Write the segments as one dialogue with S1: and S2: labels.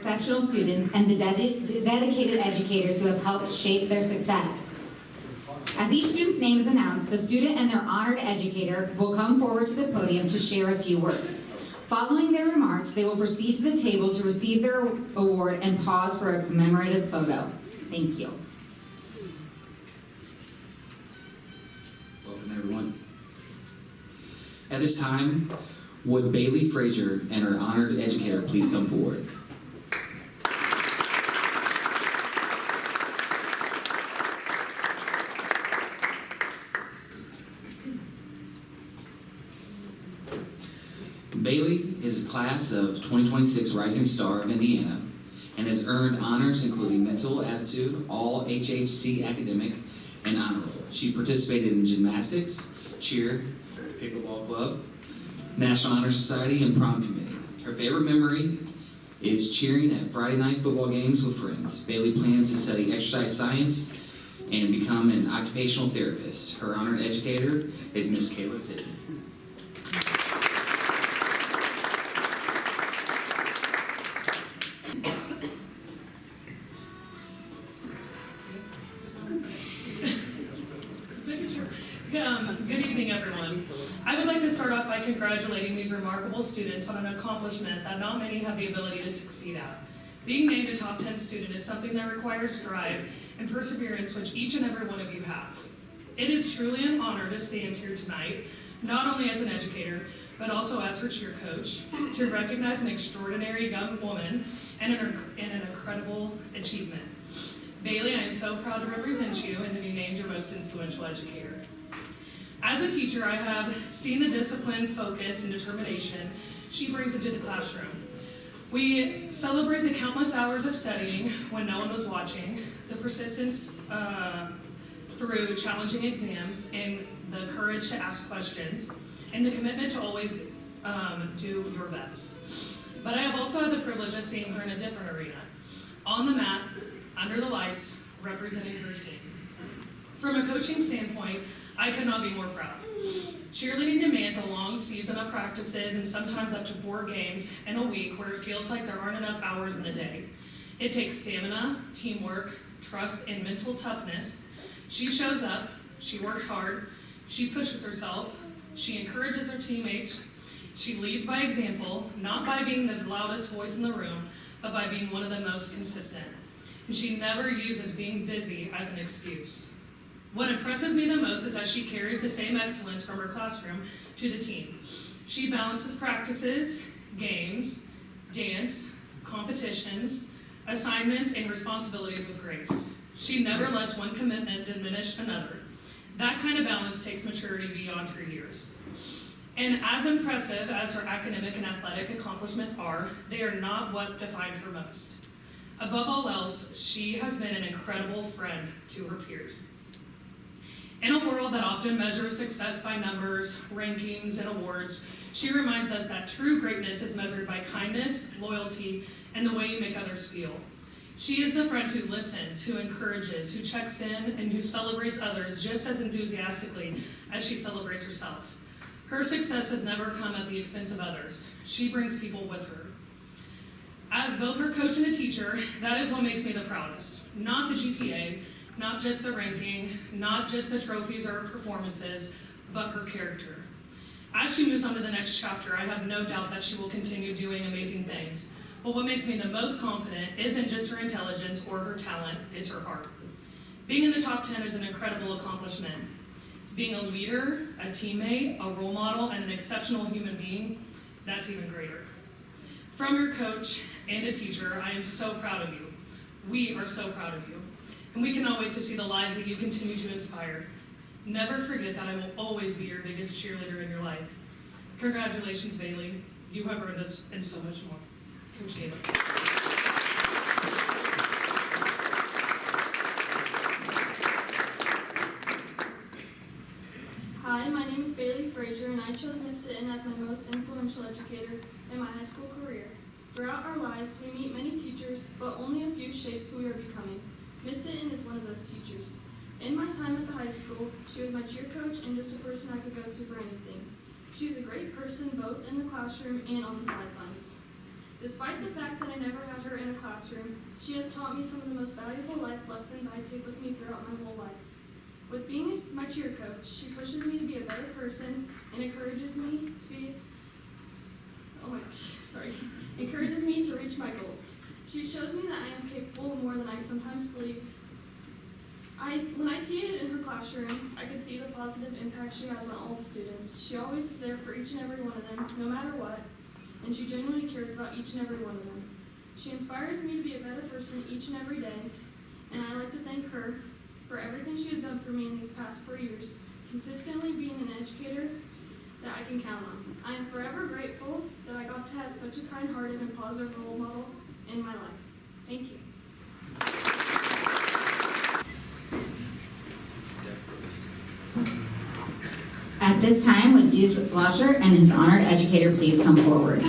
S1: exceptional students and the dedicated educators who have helped shape their success. As each student's name is announced, the student and their honored educator will come forward to the podium to share a few words. Following their remarks, they will proceed to the table to receive their award and pause for a commemorative photo. Thank you.
S2: Welcome, everyone. At this time, would Bailey Frazier and her honored educator please come forward? Bailey is a class of 2026 Rising Star of Indiana and has earned honors including Mental Aptitude, All HHC Academic, and Honor Roll. She participated in gymnastics, cheer, pickleball club, National Honor Society, and prom committee. Her favorite memory is cheering at Friday night football games with friends. Bailey plans to study exercise science and become an occupational therapist. Her honored educator is Miss Kayla Sidney.
S3: Good evening, everyone. I would like to start off by congratulating these remarkable students on an accomplishment that not many have the ability to succeed at. Being named a top 10 student is something that requires drive and perseverance, which each and every one of you have. It is truly an honor to stand here tonight, not only as an educator, but also as her cheer coach, to recognize an extraordinary young woman and an incredible achievement. Bailey, I am so proud to represent you and to be named your most influential educator. As a teacher, I have seen the discipline, focus, and determination she brings into the classroom. We celebrate the countless hours of studying when no one was watching, the persistence through challenging exams, and the courage to ask questions, and the commitment to always do your best. But I have also had the privilege of seeing her in a different arena, on the mat, under the lights, representing her team. From a coaching standpoint, I could not be more proud. Cheerleading demands a long season of practices and sometimes up to 4 games in a week where it feels like there aren't enough hours in the day. It takes stamina, teamwork, trust, and mental toughness. She shows up, she works hard, she pushes herself, she encourages her teammates, she leads by example, not by being the loudest voice in the room, but by being one of the most consistent. And she never uses being busy as an excuse. What impresses me the most is that she carries the same excellence from her classroom to the team. She balances practices, games, dance, competitions, assignments, and responsibilities with grace. She never lets one commitment diminish another. That kind of balance takes maturity beyond her years. And as impressive as her academic and athletic accomplishments are, they are not what defined her most. Above all else, she has been an incredible friend to her peers. In a world that often measures success by numbers, rankings, and awards, she reminds us that true greatness is measured by kindness, loyalty, and the way you make others feel. She is the friend who listens, who encourages, who checks in, and who celebrates others just as enthusiastically as she celebrates herself. Her success has never come at the expense of others. She brings people with her. As both her coach and a teacher, that is what makes me the proudest. Not the GPA, not just the ranking, not just the trophies or performances, but her character. As she moves on to the next chapter, I have no doubt that she will continue doing amazing things. But what makes me the most confident isn't just her intelligence or her talent, it's her heart. Being in the top 10 is an incredible accomplishment. Being a leader, a teammate, a role model, and an exceptional human being, that's even greater. From your coach and a teacher, I am so proud of you. We are so proud of you. And we cannot wait to see the lives that you continue to inspire. Never forget that I will always be your biggest cheerleader in your life. Congratulations, Bailey. You have earned this and so much more. Coach Caleb.
S4: Hi, my name is Bailey Frazier, and I chose Miss Sitton as my most influential educator in my high school career. Throughout our lives, we meet many teachers, but only a few shape who we are becoming. Miss Sitton is one of those teachers. In my time at the high school, she was my cheer coach and just a person I could go to for anything. She was a great person both in the classroom and on the sidelines. Despite the fact that I never had her in a classroom, she has taught me some of the most valuable life lessons I take with me throughout my whole life. With being my cheer coach, she pushes me to be a better person and encourages me to reach my goals. She shows me that I am capable of more than I sometimes believe. When I TA'd in her classroom, I could see the positive impact she has on all the students. She always is there for each and every one of them, no matter what, and she genuinely cares about each and every one of them. She inspires me to be a better person each and every day, and I like to thank her for everything she has done for me in these past 4 years, consistently being an educator that I can count on. I am forever grateful that I got to have such a kind-hearted and positive role model in my life. Thank you.
S1: At this time, would Deuce Blotcher and his honored educator please come forward?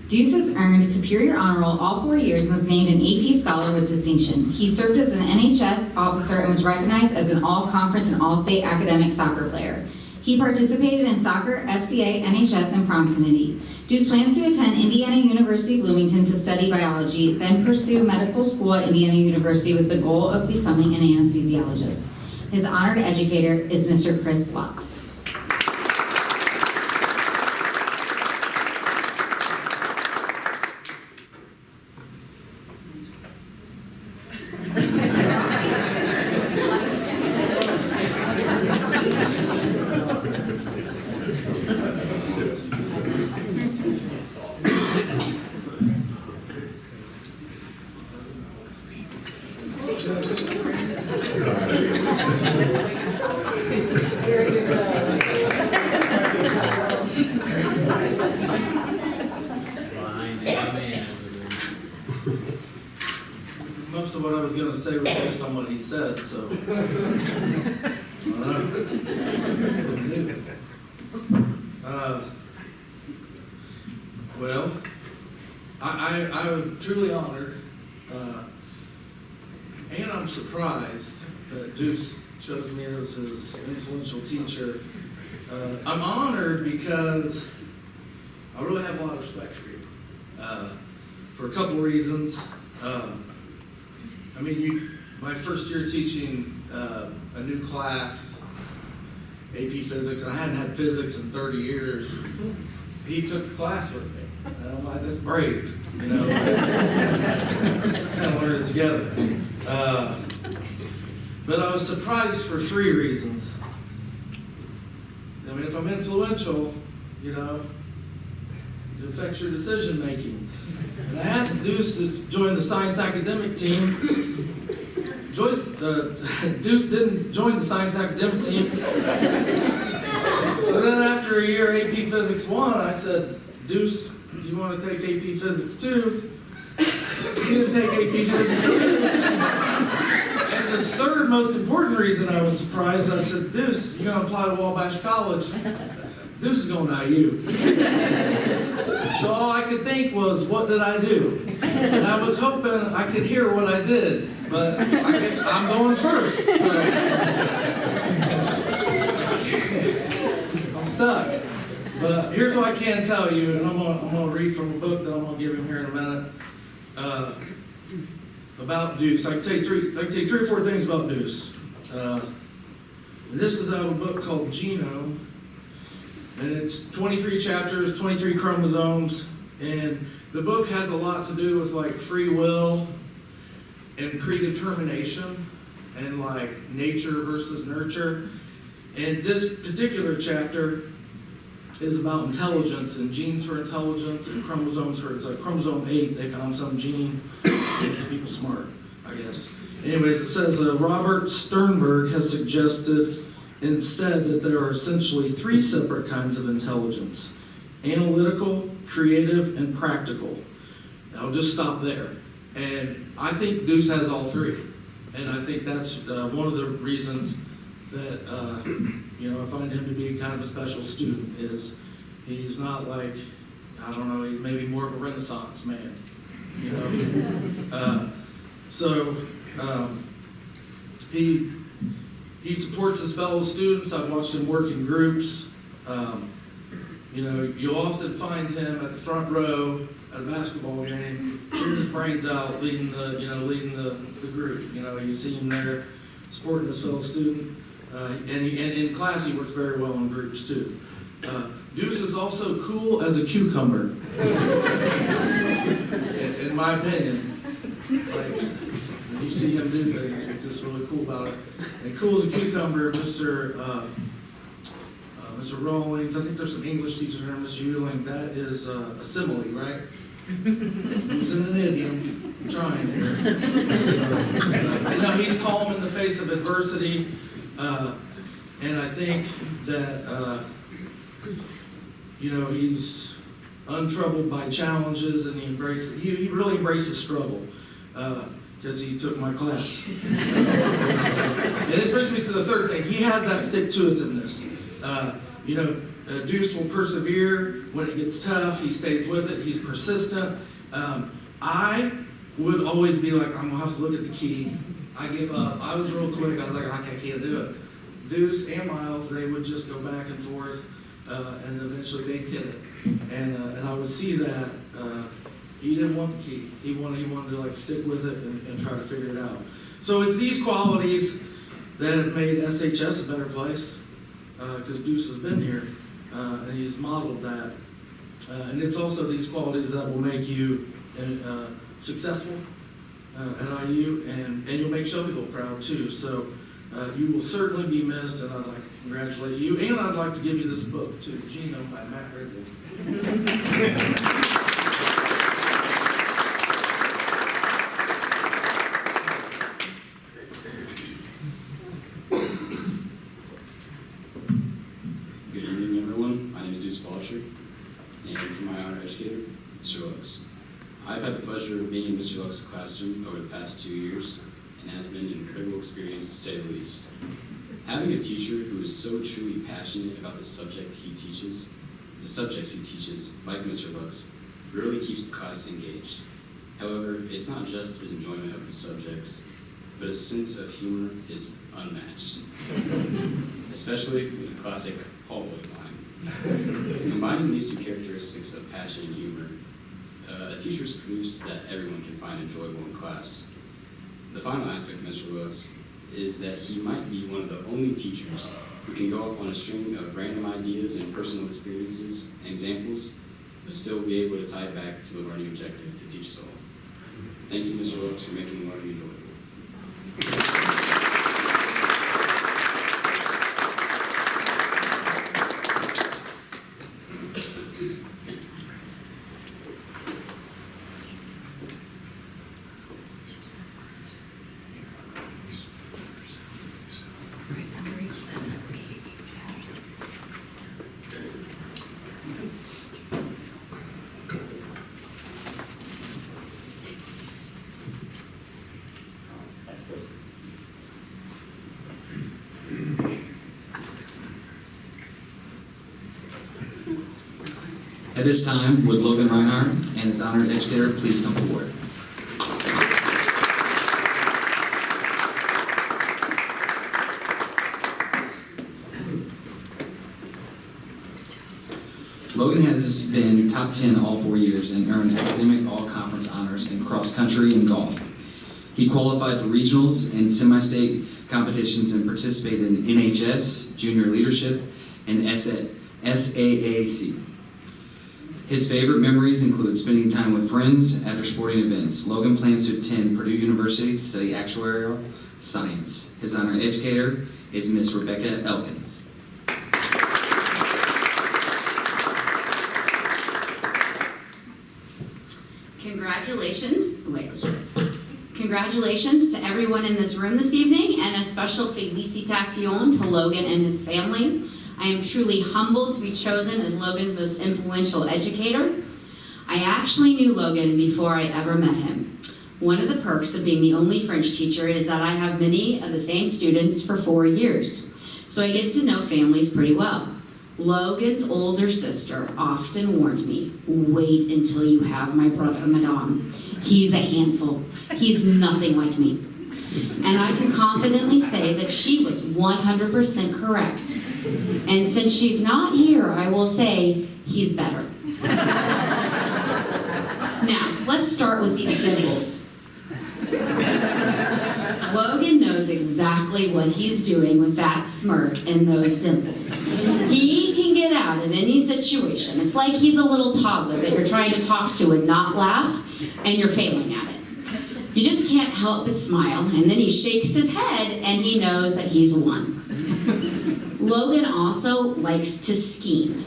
S1: Deuce has earned a Superior Honor Roll all 4 years and was named an AP Scholar with distinction. He served as an NHS officer and was recognized as an all-conference and all-state academic soccer player. He participated in soccer, FCA, NHS, and prom committee. Deuce plans to attend Indiana University Bloomington to study biology, then pursue medical school at Indiana University with the goal of becoming an anesthesiologist. His honored educator is Mr. Chris Lux.
S5: Most of what I was going to say was based on what he said, so. Well, I'm truly honored, and I'm surprised that Deuce chose me as his influential teacher. I'm honored because I really have a lot of respect for you, for a couple reasons. My first year teaching a new class, AP Physics, and I hadn't had physics in 30 years. He took the class with me, and I'm like, that's brave, you know. Kind of learned it together. But I was surprised for 3 reasons. If I'm influential, you know, it affects your decision making. And I asked Deuce to join the science academic team. Deuce didn't join the science academic team. So then after a year AP Physics 1, I said, Deuce, you want to take AP Physics 2? He didn't take AP Physics 2. And the third most important reason I was surprised, I said, Deuce, you're going to apply to Wabash College. Deuce is going to IU. So all I could think was, what did I do? And I was hoping I could hear what I did, but I'm going first. So. I'm stuck. But here's what I can tell you, and I'm gonna read from a book that I'm gonna give him here in a minute about Deuce. I can tell you three or four things about Deuce. This is out of a book called Genome. And it's 23 chapters, 23 chromosomes, and the book has a lot to do with like free will and predetermination and like nature versus nurture. And this particular chapter is about intelligence and genes for intelligence and chromosomes for, it's like chromosome 8, they found some gene that makes people smart, I guess. Anyways, it says Robert Sternberg has suggested instead that there are essentially 3 separate kinds of intelligence: analytical, creative, and practical. I'll just stop there. And I think Deuce has all 3. And I think that's one of the reasons that I find him to be kind of a special student, is he's not like, I don't know, he's maybe more of a Renaissance man, you know. He supports his fellow students. I've watched him work in groups. You'll often find him at the front row at a basketball game, cheering his brains out, leading the group. You see him there supporting his fellow student. And in class, he works very well in groups too. Deuce is also cool as a cucumber, in my opinion. Like, when you see him do things, he's just really cool about it. And cool as a cucumber, Mr. Rawlings, I think there's some English teachers there, Mr. Euling, that is a simile, right? It's an idiom. I'm trying here. He's calm in the face of adversity, and I think that, he's untroubled by challenges, and he really embraces struggle, because he took my class. And this brings me to the third thing. He has that stick-to-itiveness. Deuce will persevere when it gets tough. He stays with it. He's persistent. I would always be like, I'm going to have to look at the key. I give up. I was real quick. I was like, I can't do it. Deuce and Miles, they would just go back and forth, and eventually they'd get it. And I would see that he didn't want the key. He wanted to stick with it and try to figure it out. So it's these qualities that have made SHS a better place, because Deuce has been here, and he's modeled that. And it's also these qualities that will make you successful at IU, and you'll make Shelbyville proud too. So you will certainly be missed, and I'd like to congratulate you. And I'd like to give you this book too, Gino by Matt Ridley.
S6: Good evening, everyone. My name is Deuce Balcher, and for my honor educator, Mr. Lux. I've had the pleasure of being in Mr. Lux's classroom over the past 2 years, and has been an incredible experience to say the least. Having a teacher who is so truly passionate about the subjects he teaches, like Mr. Lux, really keeps the class engaged. However, it's not just his enjoyment of the subjects, but his sense of humor is unmatched, especially with the classic hallway line. Combining these two characteristics of passion and humor, a teacher is proof that everyone can find enjoyable in class. The final aspect of Mr. Lux is that he might be one of the only teachers who can go off on a string of random ideas and personal experiences and examples, but still be able to tie it back to the learning objective to teach us all. Thank you, Mr. Lux, for making learning enjoyable.
S2: At this time, would Logan Reinhardt and his honored educator please come forward? Logan has been top 10 all 4 years and earned academic all-conference honors in cross-country and golf. He qualified for regionals and semi-state competitions and participated in NHS, junior leadership, and SAAC. His favorite memories include spending time with friends after sporting events. Logan plans to attend Purdue University to study actuarial science. His honored educator is Miss Rebecca Elkins.
S7: Congratulations to everyone in this room this evening, and a special felicitación to Logan and his family. I am truly humbled to be chosen as Logan's most influential educator. I actually knew Logan before I ever met him. One of the perks of being the only French teacher is that I have many of the same students for 4 years, so I get to know families pretty well. Logan's older sister often warned me, wait until you have my brother, Madame. He's a handful. He's nothing like me. And I can confidently say that she was 100% correct. And since she's not here, I will say he's better. Now, let's start with these dimples. Logan knows exactly what he's doing with that smirk and those dimples. He can get out of any situation. It's like he's a little toddler that you're trying to talk to and not laugh, and you're failing at it. You just can't help but smile, and then he shakes his head, and he knows that he's won. Logan also likes to scheme.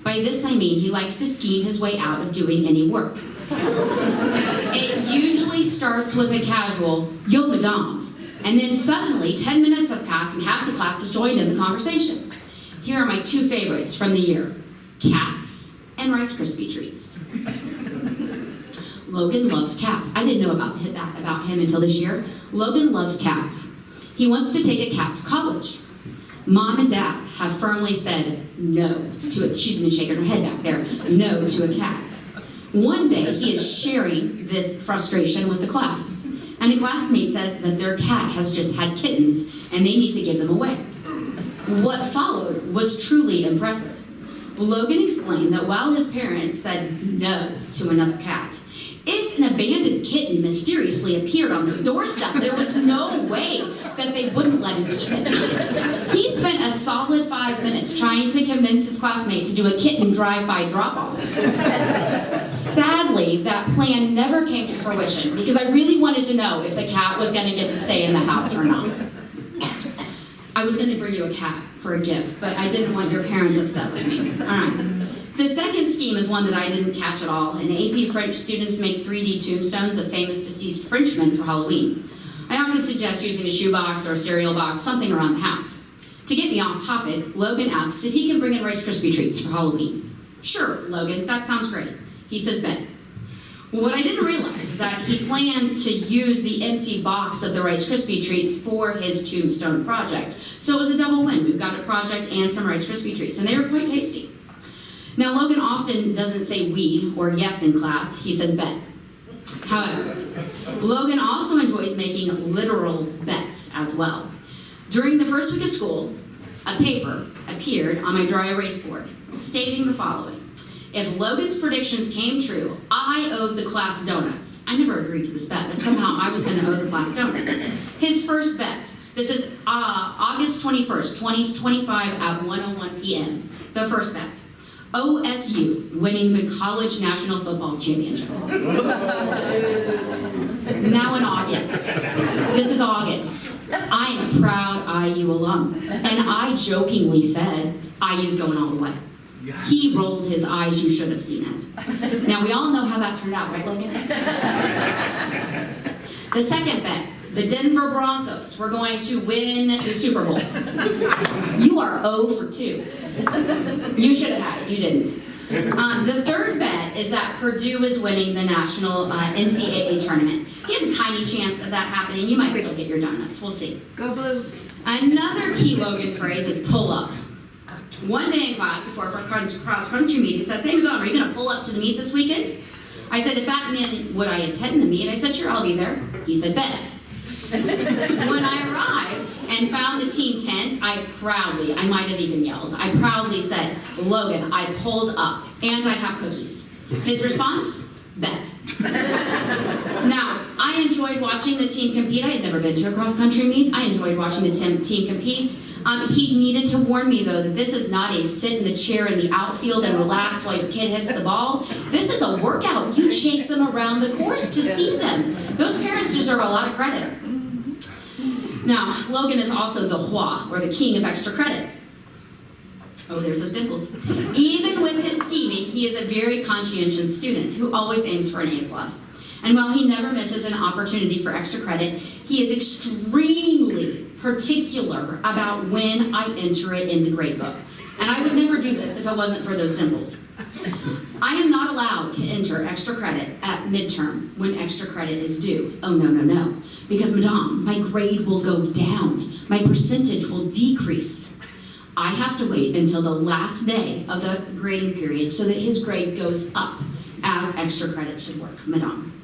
S7: By this I mean he likes to scheme his way out of doing any work. It usually starts with a casual, "Yo, madame," and then suddenly 10 minutes have passed and half the class has joined in the conversation. Here are my two favorites from the year: cats and Rice Krispie treats. Logan loves cats. I didn't know about him until this year. Logan loves cats. He wants to take a cat to college. Mom and Dad have firmly said no to it. She's been shaking her head back there. No to a cat. One day, he is sharing this frustration with the class, and a classmate says that their cat has just had kittens, and they need to give them away. What followed was truly impressive. Logan explained that while his parents said no to another cat, if an abandoned kitten mysteriously appeared on the doorstep, there was no way that they wouldn't let him keep it. He spent a solid 5 minutes trying to convince his classmate to do a kitten drive-by drop-off. Sadly, that plan never came to fruition because I really wanted to know if the cat was going to get to stay in the house or not. I was going to bring you a cat for a gift, but I didn't want your parents upset with me. All right. The second scheme is one that I didn't catch at all. In AP French, students make 3D tombstones of famous deceased Frenchmen for Halloween. I often suggest using a shoebox or a cereal box, something around the house. To get me off topic, Logan asks if he can bring in Rice Krispie treats for Halloween. Sure, Logan, that sounds great. He says, bet. What I didn't realize is that he planned to use the empty box of the Rice Krispie treats for his tombstone project. So it was a double win. We got a project and some Rice Krispie treats, and they were quite tasty. Now, Logan often doesn't say we or yes in class, he says bet. However, Logan also enjoys making literal bets as well. During the first week of school, a paper appeared on my dry erase board stating the following: if Logan's predictions came true, I owed the class donuts. I never agreed to this bet, but somehow I was going to owe the class donuts. His first bet, this is August 21st, 2025 at 1:01 p.m. The first bet: OSU winning the College National Football Championship. Now in August, this is August, I am a proud IU alum, and I jokingly said, IU's going all the way. He rolled his eyes, you should have seen it. Now we all know how that turned out, right, Logan? The second bet, the Denver Broncos were going to win the Super Bowl. You are 0 for 2. You should have had it, you didn't. The third bet is that Purdue is winning the national NCAA tournament. He has a tiny chance of that happening. You might still get your donuts, we'll see.
S8: Go Blue.
S7: Another key Logan phrase is pull up. One day in class before cross-country meet, he says, hey, Madonna, are you going to pull up to the meet this weekend? I said, if that meant would I attend the meet? I said, sure, I'll be there. He said, bet. When I arrived and found the team tent, I might have even yelled, I proudly said, Logan, I pulled up, and I have cookies. His response? Bet. Now, I enjoyed watching the team compete. I had never been to a cross-country meet. I enjoyed watching the team compete. He needed to warn me, though, that this is not a sit in the chair in the outfield and relax while your kid hits the ball. This is a workout. You chase them around the course to see them. Those parents deserve a lot of credit. Now, Logan is also the Hua, or the king of extra credit. Oh, there's those dimples. Even with his scheming, he is a very conscientious student who always aims for an A+. And while he never misses an opportunity for extra credit, he is extremely particular about when I enter it in the grade book. And I would never do this if it wasn't for those dimples. I am not allowed to enter extra credit at midterm when extra credit is due. Oh, no, no, no. Because, Madame, my grade will go down. My percentage will decrease. I have to wait until the last day of the grading period so that his grade goes up, as extra credit should work, Madame.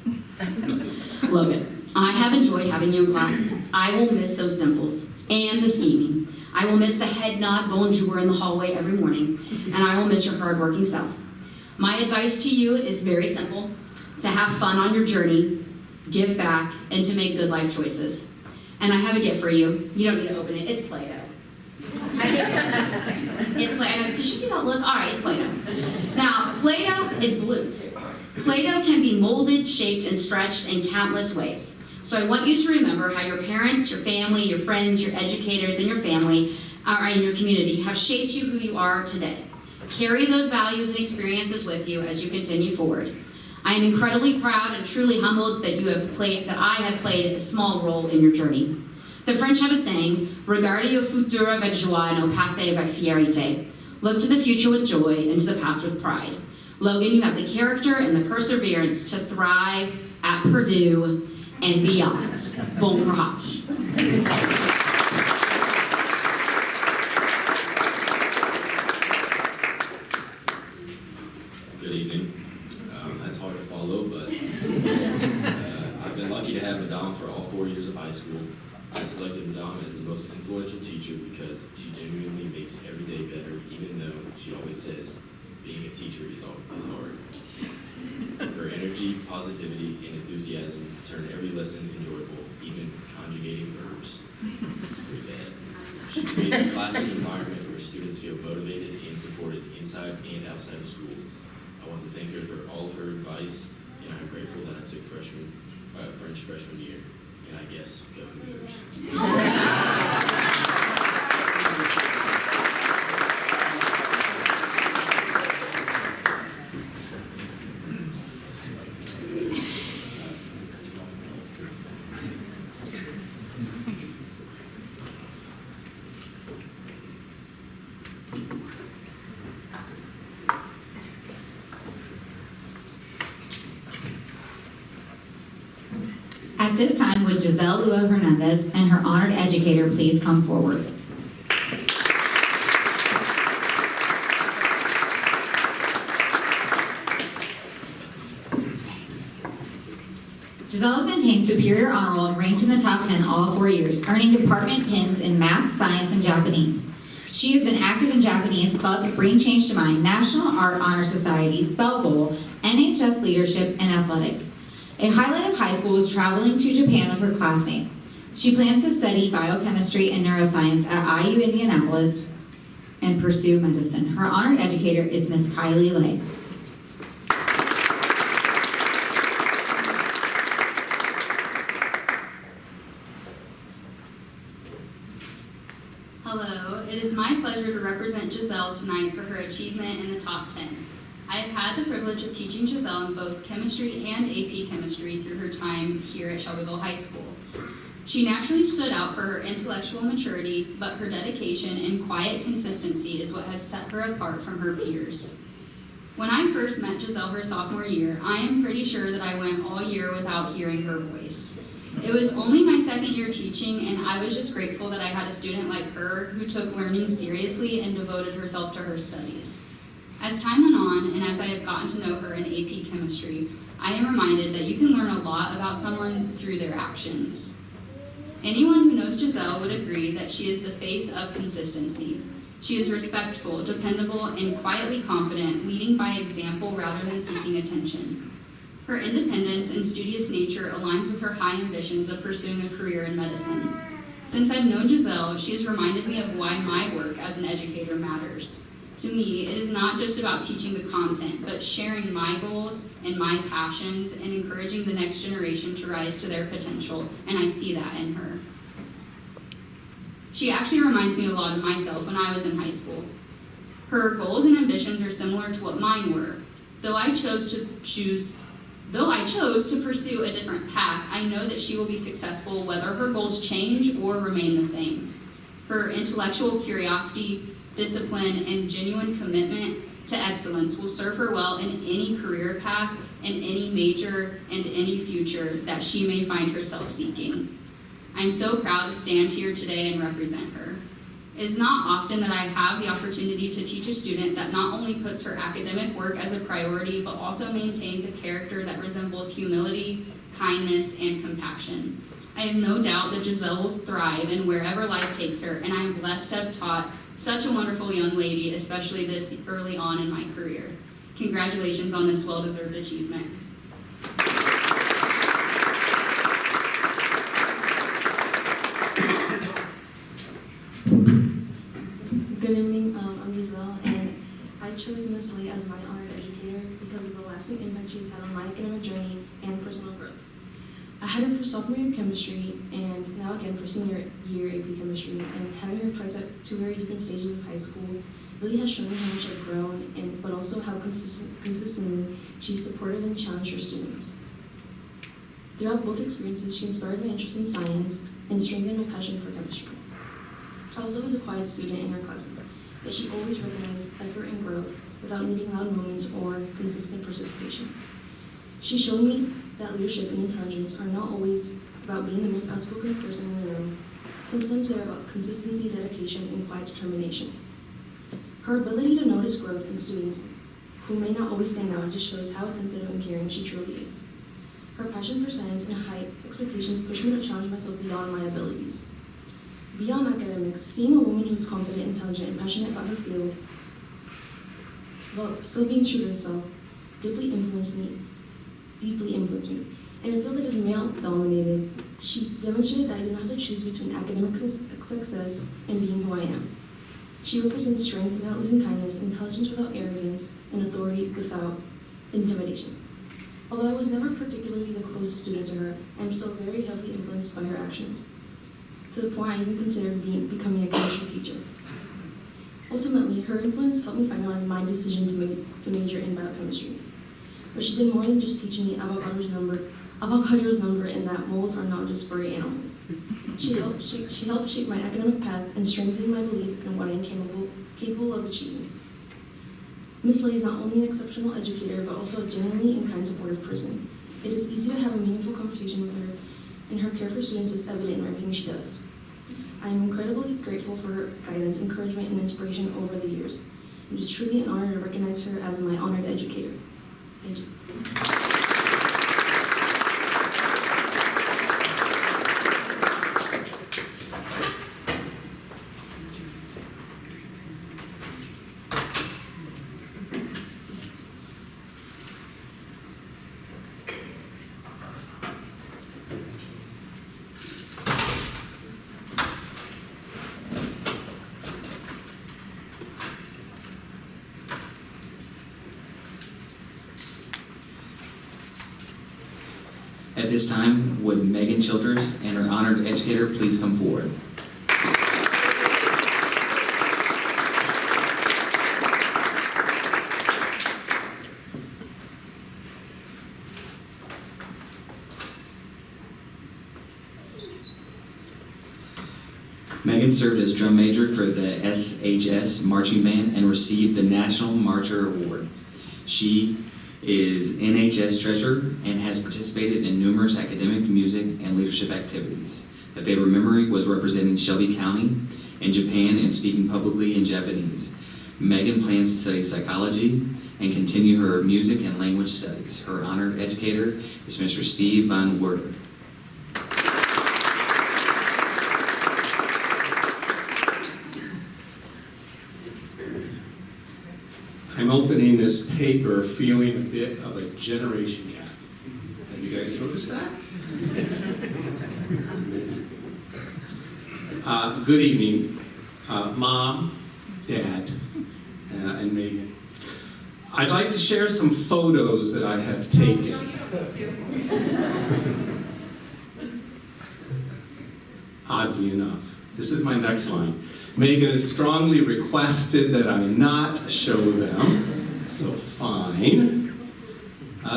S7: Logan, I have enjoyed having you in class. I will miss those dimples and the scheming. I will miss the head nod bonjour in the hallway every morning, and I will miss your hardworking self. My advice to you is very simple: to have fun on your journey, give back, and to make good life choices. And I have a gift for you. You don't need to open it. It's Play-Doh. It's Play-Doh. Did you see that look? All right, it's Play-Doh. Now, Play-Doh is blue, too. Play-Doh can be molded, shaped, and stretched in countless ways. So I want you to remember how your parents, your family, your friends, your educators, and your family, and your community have shaped you who you are today. Carry those values and experiences with you as you continue forward. I am incredibly proud and truly humbled that I have played a small role in your journey. The French have a saying, "Regardez au futur avec joie and au passé avec fierté." Look to the future with joy and to the past with pride. Logan, you have the character and the perseverance to thrive at Purdue and beyond. Bon courage.
S6: Good evening. That's hard to follow, but I've been lucky to have Madame for all 4 years of high school. I selected Madame as the most influential teacher because she genuinely makes every day better, even though she always says being a teacher is hard. Her energy, positivity, and enthusiasm turn every lesson enjoyable, even conjugating verbs. It's pretty bad. She creates a classroom environment where students feel motivated and supported inside and outside of school. I want to thank her for all of her advice, and I'm grateful that I took French freshman year, and I guess go Hoosiers.
S1: At this time, would Giselle Lua Hernandez and her honored educator please come forward? Giselle has maintained superior honor roll and ranked in the top 10 all 4 years, earning department pins in math, science, and Japanese. She has been active in Japanese Club, Bring Change to Mind, National Art Honor Society, Spell Bowl, NHS Leadership, and Athletics. A highlight of high school was traveling to Japan with her classmates. She plans to study biochemistry and neuroscience at IU Indianapolis and pursue medicine. Her honored educator is Miss Kylie Lay.
S8: Hello, it is my pleasure to represent Giselle tonight for her achievement in the top 10. I have had the privilege of teaching Giselle in both chemistry and AP chemistry through her time here at Shelbyville High School. She naturally stood out for her intellectual maturity, but her dedication and quiet consistency is what has set her apart from her peers. When I first met Giselle her sophomore year, I am pretty sure that I went all year without hearing her voice. It was only my second year teaching, and I was just grateful that I had a student like her who took learning seriously and devoted herself to her studies. As time went on, and as I have gotten to know her in AP Chemistry, I am reminded that you can learn a lot about someone through their actions. Anyone who knows Giselle would agree that she is the face of consistency. She is respectful, dependable, and quietly confident, leading by example rather than seeking attention. Her independence and studious nature aligns with her high ambitions of pursuing a career in medicine. Since I've known Giselle, she has reminded me of why my work as an educator matters. To me, it is not just about teaching the content, but sharing my goals and my passions and encouraging the next generation to rise to their potential, and I see that in her. She actually reminds me a lot of myself when I was in high school. Her goals and ambitions are similar to what mine were. Though I chose to pursue a different path, I know that she will be successful whether her goals change or remain the same. Her intellectual curiosity, discipline, and genuine commitment to excellence will serve her well in any career path, in any major, and any future that she may find herself seeking. I am so proud to stand here today and represent her. It is not often that I have the opportunity to teach a student that not only puts her academic work as a priority, but also maintains a character that resembles humility, kindness, and compassion. I have no doubt that Giselle will thrive in wherever life takes her, and I am blessed to have taught such a wonderful young lady, especially this early on in my career. Congratulations on this well-deserved achievement.
S9: Good evening, I'm Giselle, and I chose Miss Lee as my honored educator because of the lasting impact she's had on my academic journey and personal growth. I had her for sophomore year chemistry and now again for senior year AP chemistry, and having her twice at two very different stages of high school really has shown me how much I've grown, but also how consistently she supported and challenged her students. Throughout both experiences, she inspired my interest in science and strengthened my passion for chemistry. I was always a quiet student in her classes, but she always recognized effort and growth without needing loud moments or consistent participation. She showed me that leadership and intelligence are not always about being the most outspoken person in the room. Sometimes they're about consistency, dedication, and quiet determination. Her ability to notice growth in students who may not always stand out just shows how attentive and caring she truly is. Her passion for science and high expectations pushed me to challenge myself beyond my abilities. Beyond academics, seeing a woman who's confident, intelligent, and passionate about her field, while still being true to herself, deeply influenced me. In a field that is male-dominated, she demonstrated that I do not have to choose between academic success and being who I am. She represents strength without losing kindness, intelligence without arrogance, and authority without intimidation. Although I was never particularly the closest student to her, I am still very heavily influenced by her actions, to the point I even considered becoming a chemistry teacher. Ultimately, her influence helped me finalize my decision to major in biochemistry. But she did more than just teach me Avogadro's number and that moles are not just furry animals. She helped shape my academic path and strengthen my belief in what I am capable of achieving. Miss Lee is not only an exceptional educator, but also a genuinely and kind, supportive person. It is easy to have a meaningful conversation with her, and her care for students is evident in everything she does. I am incredibly grateful for her guidance, encouragement, and inspiration over the years. It is truly an honor to recognize her as my honored educator. Thank you.
S2: At this time, would Megan Childers and her honored educator please come forward? Megan served as drum major for the SHS marching band and received the National Marcher Award. She is NHS treasurer and has participated in numerous academic, music, and leadership activities. A favorite memory was representing Shelby County in Japan and speaking publicly in Japanese. Megan plans to study psychology and continue her music and language studies. Her honored educator is Mr. Steve Van Werder.
S10: I'm opening this paper feeling a bit of a generation gap. Have you guys noticed that? It's amazing. Good evening, Mom, Dad, and Megan. I'd like to share some photos that I have taken. Oddly enough, this is my next line. Megan has strongly requested that I not show them, so fine.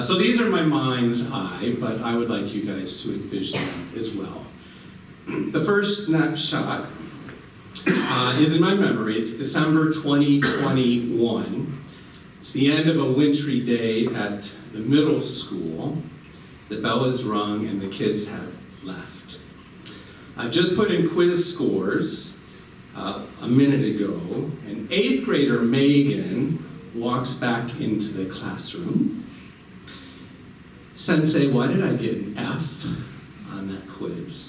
S10: So these are my mind's eye, but I would like you guys to envision them as well. The first snapshot is in my memory. It's December 2021. It's the end of a wintry day at the middle school. The bell is rung and the kids have left. I've just put in quiz scores a minute ago, and 8th grader Megan walks back into the classroom. Sensei, why did I get an F on that quiz?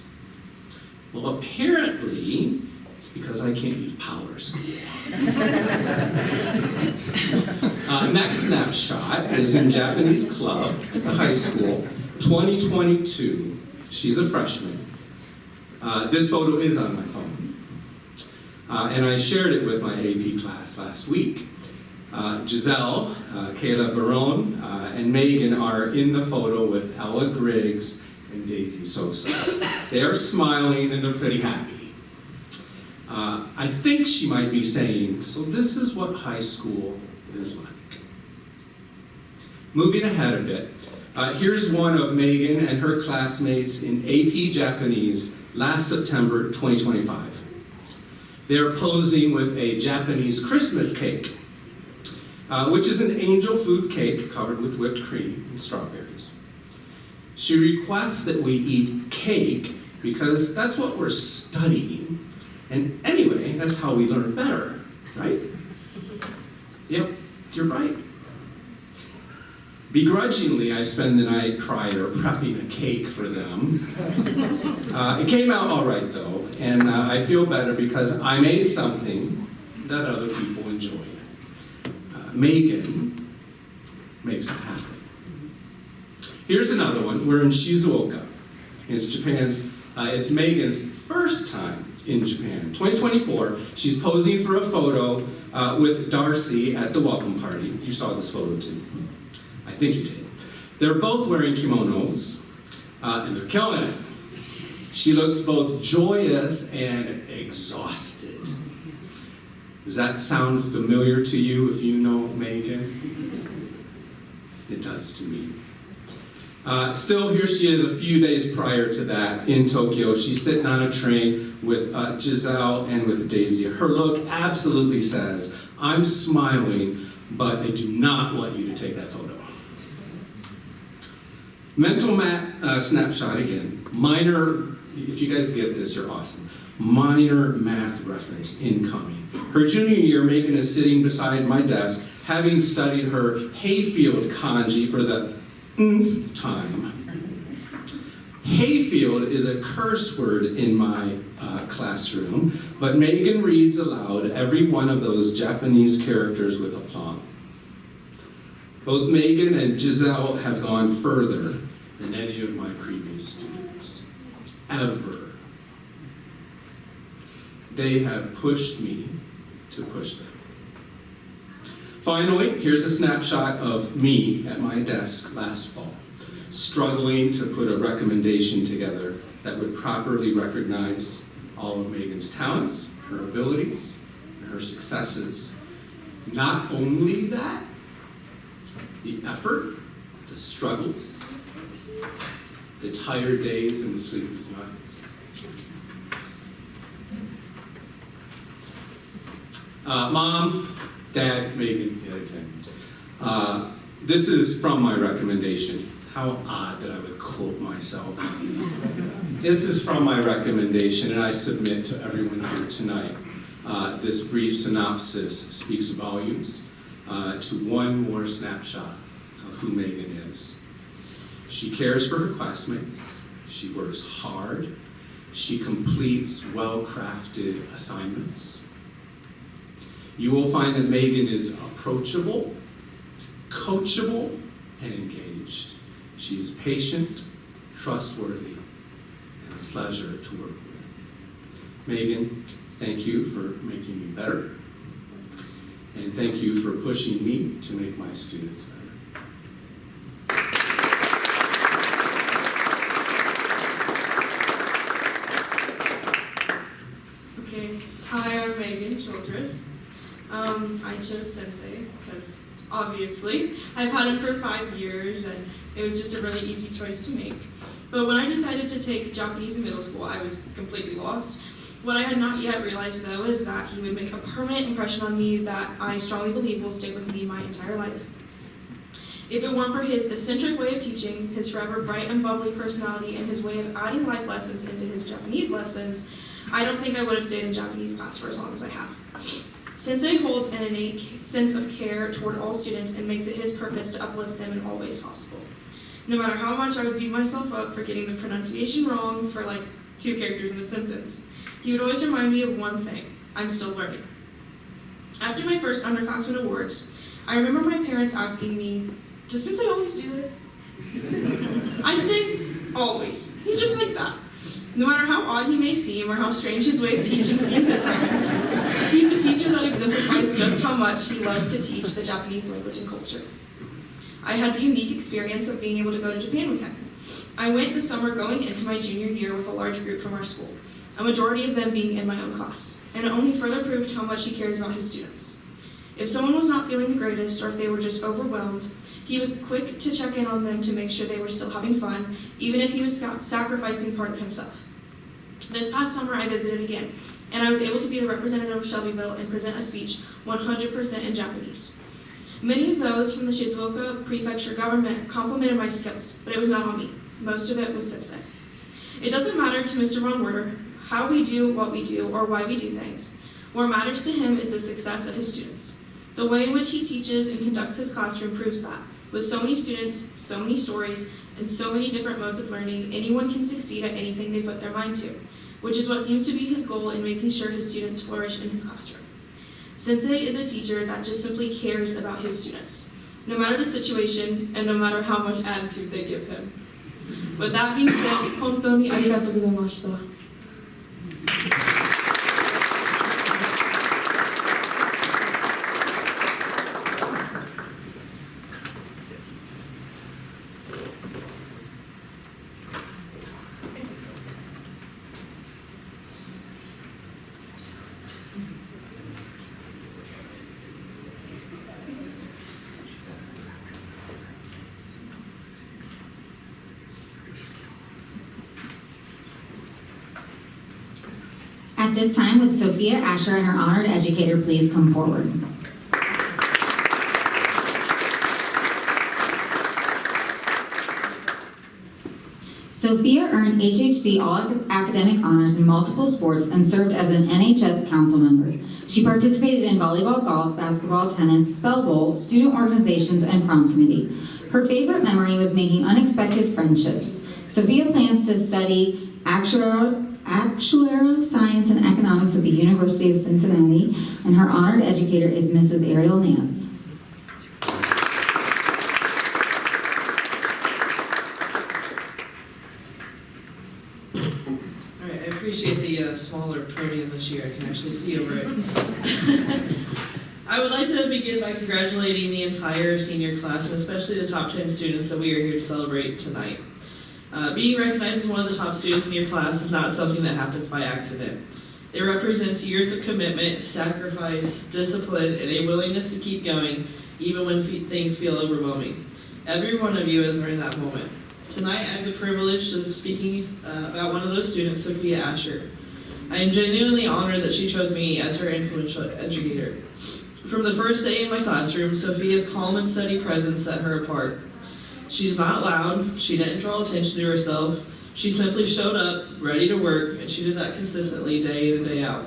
S10: Well, apparently, it's because I can't use powers. Next snapshot is in Japanese club at the high school, 2022. She's a freshman. This photo is on my phone. And I shared it with my AP class last week. Giselle, Kayla Barone, and Megan are in the photo with Ella Griggs and Daisy Sosa. They are smiling and they're pretty happy. I think she might be saying, so this is what high school is like. Moving ahead a bit, here's one of Megan and her classmates in AP Japanese last September 2025. They're posing with a Japanese Christmas cake, which is an angel food cake covered with whipped cream and strawberries. She requests that we eat cake because that's what we're studying. And anyway, that's how we learn better, right? Yep, you're right. Begrudgingly, I spend the night prior prepping a cake for them. It came out all right, though, and I feel better because I made something that other people enjoyed. Megan makes it happen. Here's another one. We're in Shizuoka. It's Megan's first time in Japan. 2024, she's posing for a photo with Darcy at the welcome party. You saw this photo too. I think you did. They're both wearing kimonos, and they're killing it. She looks both joyous and exhausted. Does that sound familiar to you if you know Megan? It does to me. Still, here she is a few days prior to that in Tokyo. She's sitting on a train with Giselle and with Daisy. Her look absolutely says, I'm smiling, but I do not want you to take that photo. Mental snapshot again. Minor, if you guys get this, you're awesome. Minor math reference incoming. Her junior year, Megan is sitting beside my desk, having studied her hayfield kanji for the nth time. Hayfield is a curse word in my classroom, but Megan reads aloud every one of those Japanese characters with aplomb. Both Megan and Giselle have gone further than any of my previous students, ever. They have pushed me to push them. Finally, here's a snapshot of me at my desk last fall, struggling to put a recommendation together that would properly recognize all of Megan's talents, her abilities, and her successes. Not only that, the effort, the struggles, the tired days and the sleepless nights. Mom, Dad, Megan, this is from my recommendation. How odd that I would quote myself. This is from my recommendation, and I submit to everyone here tonight. This brief synopsis speaks volumes to one more snapshot of who Megan is. She cares for her classmates. She works hard. She completes well-crafted assignments. You will find that Megan is approachable, coachable, and engaged. She is patient, trustworthy, and a pleasure to work with. Megan, thank you for making me better. And thank you for pushing me to make my students better.
S9: Okay, hi, I'm Megan Childress. I chose Sensei because obviously I've had him for 5 years and it was just a really easy choice to make. But when I decided to take Japanese in middle school, I was completely lost. What I had not yet realized though is that he would make a permanent impression on me that I strongly believe will stick with me my entire life. If it weren't for his eccentric way of teaching, his forever bright and bubbly personality, and his way of adding life lessons into his Japanese lessons, I don't think I would have stayed in Japanese class for as long as I have. Sensei holds an innate sense of care toward all students and makes it his purpose to uplift them in all ways possible. no matter how much I would beat myself up for getting the pronunciation wrong for like 2 characters in a sentence. He would always remind me of one thing: I'm still learning. After my first underclassmen awards, I remember my parents asking me, does Sensei always do this? I'd say, always. He's just like that. No matter how odd he may seem or how strange his way of teaching seems at times, he's a teacher that exemplifies just how much he loves to teach the Japanese language and culture. I had the unique experience of being able to go to Japan with him. I went this summer going into my junior year with a large group from our school, a majority of them being in my own class, and it only further proved how much he cares about his students. If someone was not feeling the greatest or if they were just overwhelmed, he was quick to check in on them to make sure they were still having fun, even if he was sacrificing part of himself. This past summer I visited again, and I was able to be the representative of Shelbyville and present a speech 100% in Japanese. Many of those from the Shizuoka Prefecture government complimented my skills, but it was not on me. Most of it was Sensei. It doesn't matter to Mr. Von Werder how we do what we do or why we do things. What matters to him is the success of his students. The way in which he teaches and conducts his classroom proves that. With so many students, so many stories, and so many different modes of learning, anyone can succeed at anything they put their mind to, which is what seems to be his goal in making sure his students flourish in his classroom. Sensei is a teacher that just simply cares about his students, no matter the situation and no matter how much attitude they give him. With that being said, 本当にありがとうございました。
S1: At this time, would Sophia Asher and her honored educator please come forward? Sophia earned HHC All-Academic Honors in multiple sports and served as an NHS council member. She participated in volleyball, golf, basketball, tennis, spell bowl, student organizations, and prom committee. Her favorite memory was making unexpected friendships. Sophia plans to study actuarial science and economics at the University of Cincinnati, and her honored educator is Mrs. Ariel Nance.
S11: All right, I appreciate the smaller podium this year. I can actually see over it. I would like to begin by congratulating the entire senior class, and especially the top 10 students that we are here to celebrate tonight. Being recognized as one of the top students in your class is not something that happens by accident. It represents years of commitment, sacrifice, discipline, and a willingness to keep going, even when things feel overwhelming. Every one of you has earned that moment. Tonight, I have the privilege of speaking about one of those students, Sophia Asher. I am genuinely honored that she chose me as her influential educator. From the first day in my classroom, Sophia's calm and steady presence set her apart. She's not loud, she didn't draw attention to herself, she simply showed up, ready to work, and she did that consistently day in and day out.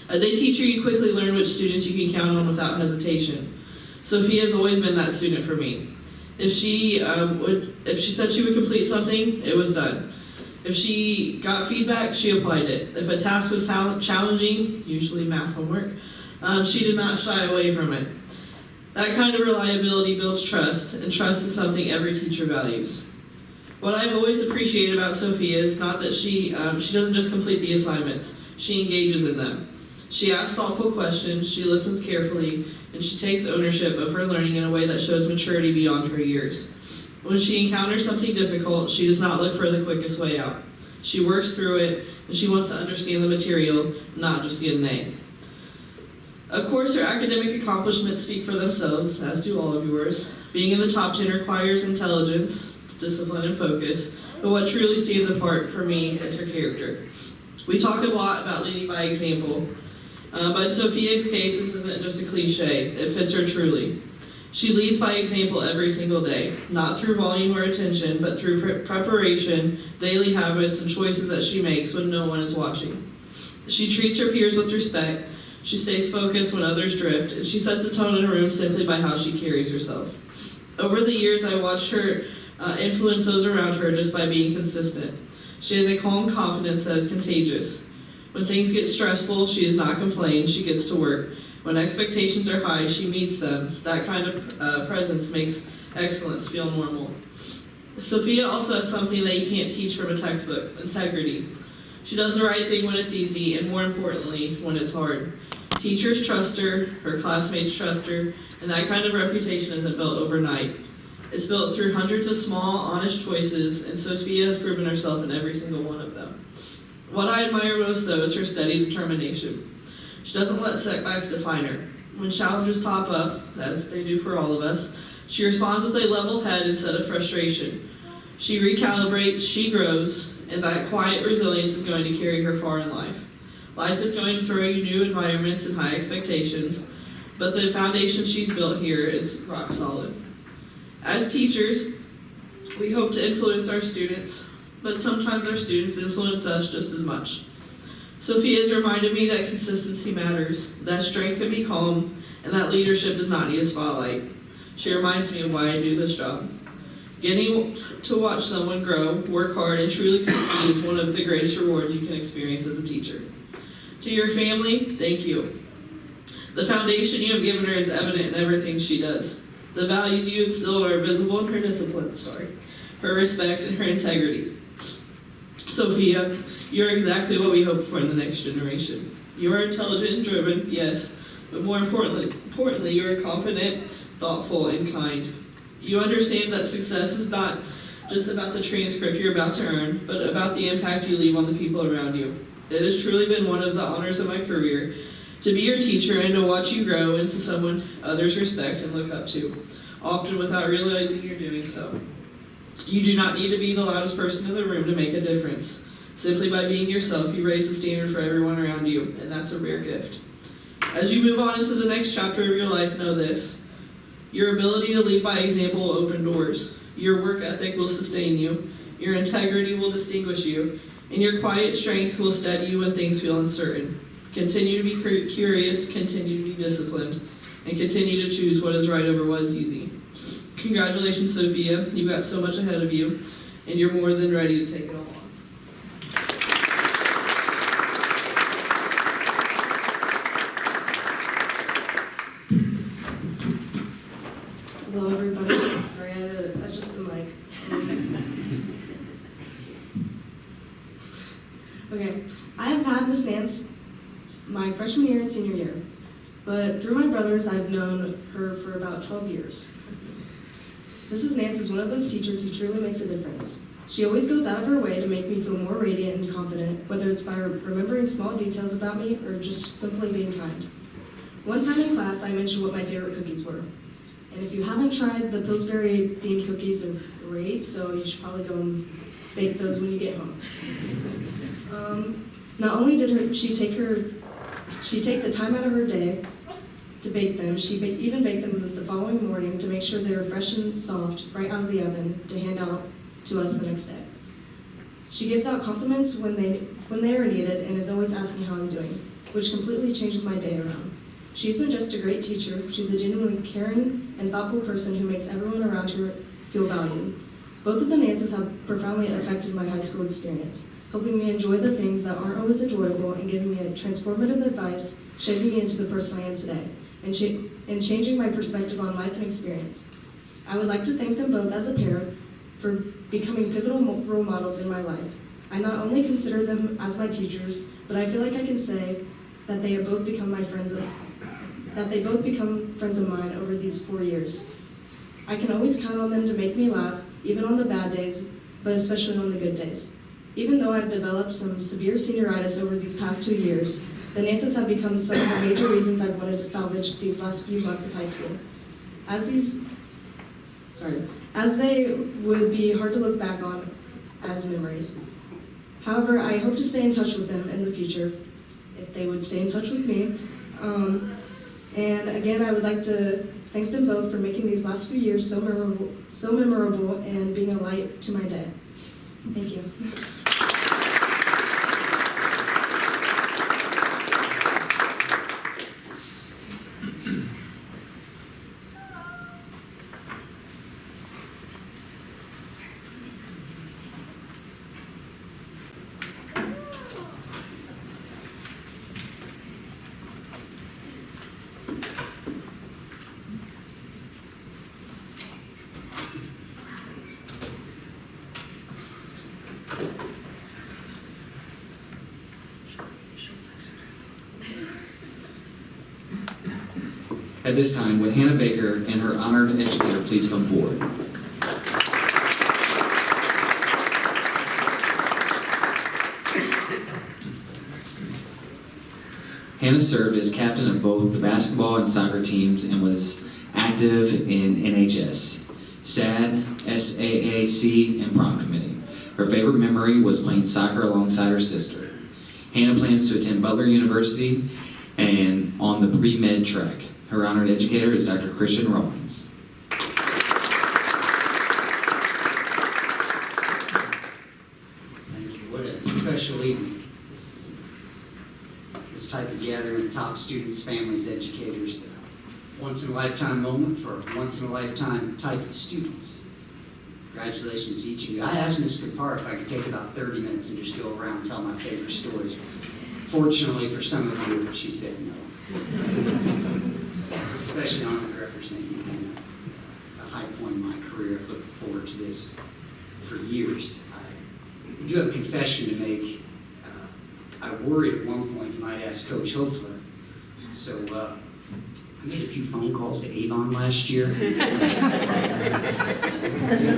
S11: As a teacher, you quickly learn which students you can count on without hesitation. Sophia has always been that student for me. If she said she would complete something, it was done. If she got feedback, she applied it. If a task was challenging, usually math homework, she did not shy away from it. That kind of reliability builds trust, and trust is something every teacher values. What I've always appreciated about Sophia is not that she doesn't just complete the assignments, she engages in them. She asks thoughtful questions, she listens carefully, and she takes ownership of her learning in a way that shows maturity beyond her years. When she encounters something difficult, she does not look for the quickest way out. She works through it, and she wants to understand the material, not just get an A. Of course, her academic accomplishments speak for themselves, as do all of yours. Being in the top 10 requires intelligence, discipline, and focus, but what truly stands apart for me is her character. We talk a lot about leading by example, but in Sophia's case, this isn't just a cliche, it fits her truly. She leads by example every single day, not through volume or attention, but through preparation, daily habits, and choices that she makes when no one is watching. She treats her peers with respect, she stays focused when others drift, and she sets a tone in a room simply by how she carries herself. Over the years, I watched her influence those around her just by being consistent. She has a calm confidence that is contagious. When things get stressful, she does not complain, she gets to work. When expectations are high, she meets them. That kind of presence makes excellence feel normal. Sophia also has something that you can't teach from a textbook: integrity. She does the right thing when it's easy, and more importantly, when it's hard. Teachers trust her classmates trust her, and that kind of reputation isn't built overnight. It's built through hundreds of small, honest choices, and Sophia has proven herself in every single one of them. What I admire most, though, is her steady determination. She doesn't let setbacks define her. When challenges pop up, as they do for all of us, she responds with a level head instead of frustration. She recalibrates, she grows, and that quiet resilience is going to carry her far in life. Life is going to throw you new environments and high expectations, but the foundation she's built here is rock solid. As teachers, we hope to influence our students, but sometimes our students influence us just as much. Sophia has reminded me that consistency matters, that strength can be calm, and that leadership does not need a spotlight. She reminds me of why I do this job. Getting to watch someone grow, work hard, and truly succeed is one of the greatest rewards you can experience as a teacher. To your family, thank you. The foundation you have given her is evident in everything she does. The values you instill are visible in her discipline, her respect, and her integrity. Sophia, you're exactly what we hope for in the next generation. You are intelligent and driven, yes, but more importantly, you are confident, thoughtful, and kind. You understand that success is not just about the transcript you're about to earn, but about the impact you leave on the people around you. It has truly been one of the honors of my career to be your teacher and to watch you grow into someone others respect and look up to, often without realizing you're doing so. You do not need to be the loudest person in the room to make a difference. Simply by being yourself, you raise the standard for everyone around you, and that's a rare gift. As you move on into the next chapter of your life, know this: your ability to lead by example will open doors. Your work ethic will sustain you. Your integrity will distinguish you. And your quiet strength will steady you when things feel uncertain. Continue to be curious, continue to be disciplined, and continue to choose what is right over what is easy. Congratulations, Sophia. You've got so much ahead of you, and you're more than ready to take it all on.
S9: Hello, everybody. Sorry, I had to adjust the mic. Okay, I have had Miss Nance my freshman year and senior year, but through my brothers, I've known her for about 12 years. Mrs. Nance is one of those teachers who truly makes a difference. She always goes out of her way to make me feel more radiant and confident, whether it's by remembering small details about me or just simply being kind. One time in class, I mentioned what my favorite cookies were. And if you haven't tried the Pillsbury-themed cookies, they're great, so you should probably go and bake those when you get home. Not only did she take the time out of her day to bake them, she even baked them the following morning to make sure they were fresh and soft right out of the oven to hand out to us the next day. She gives out compliments when they are needed and is always asking how I'm doing, which completely changes my day around. She isn't just a great teacher, she's a genuinely caring and thoughtful person who makes everyone around her feel valued. Both of the Nances have profoundly affected my high school experience, helping me enjoy the things that aren't always enjoyable and giving me a transformative advice, shaping me into the person I am today, and changing my perspective on life and experience. I would like to thank them both as a pair for becoming pivotal role models in my life. I not only consider them as my teachers, but I feel like I can say that they have both become friends of mine over these 4 years. I can always count on them to make me laugh, even on the bad days, but especially on the good days. Even though I've developed some severe senioritis over these past 2 years, the Nances have become some of the major reasons I've wanted to salvage these last few months of high school. As they would be hard to look back on as memories. However, I hope to stay in touch with them in the future, if they would stay in touch with me. And again, I would like to thank them both for making these last few years so memorable and being a light to my day. Thank you.
S2: At this time, would Hannah Baker and her honored educator please come forward? Hannah served as captain of both the basketball and soccer teams and was active in NHS, SAD, SAAC, and prom committee. Her favorite memory was playing soccer alongside her sister. Hannah plans to attend Butler University and on the pre-med track. Her honored educator is Dr. Christian Rollins.
S12: Thank you. What a special evening. This type of gathering of top students, families, educators. Once-in-a-lifetime moment for once-in-a-lifetime type of students. Congratulations to each of you. I asked Ms. Kapar if I could take about 30 minutes and just go around and tell my favorite stories. Fortunately for some of you, she said no. Especially on representing you, Hannah. It's a high point in my career. I've looked forward to this for years. I do have a confession to make. I worried at one point you might ask Coach Hofler. So I made a few phone calls to Avon last year. Do you know what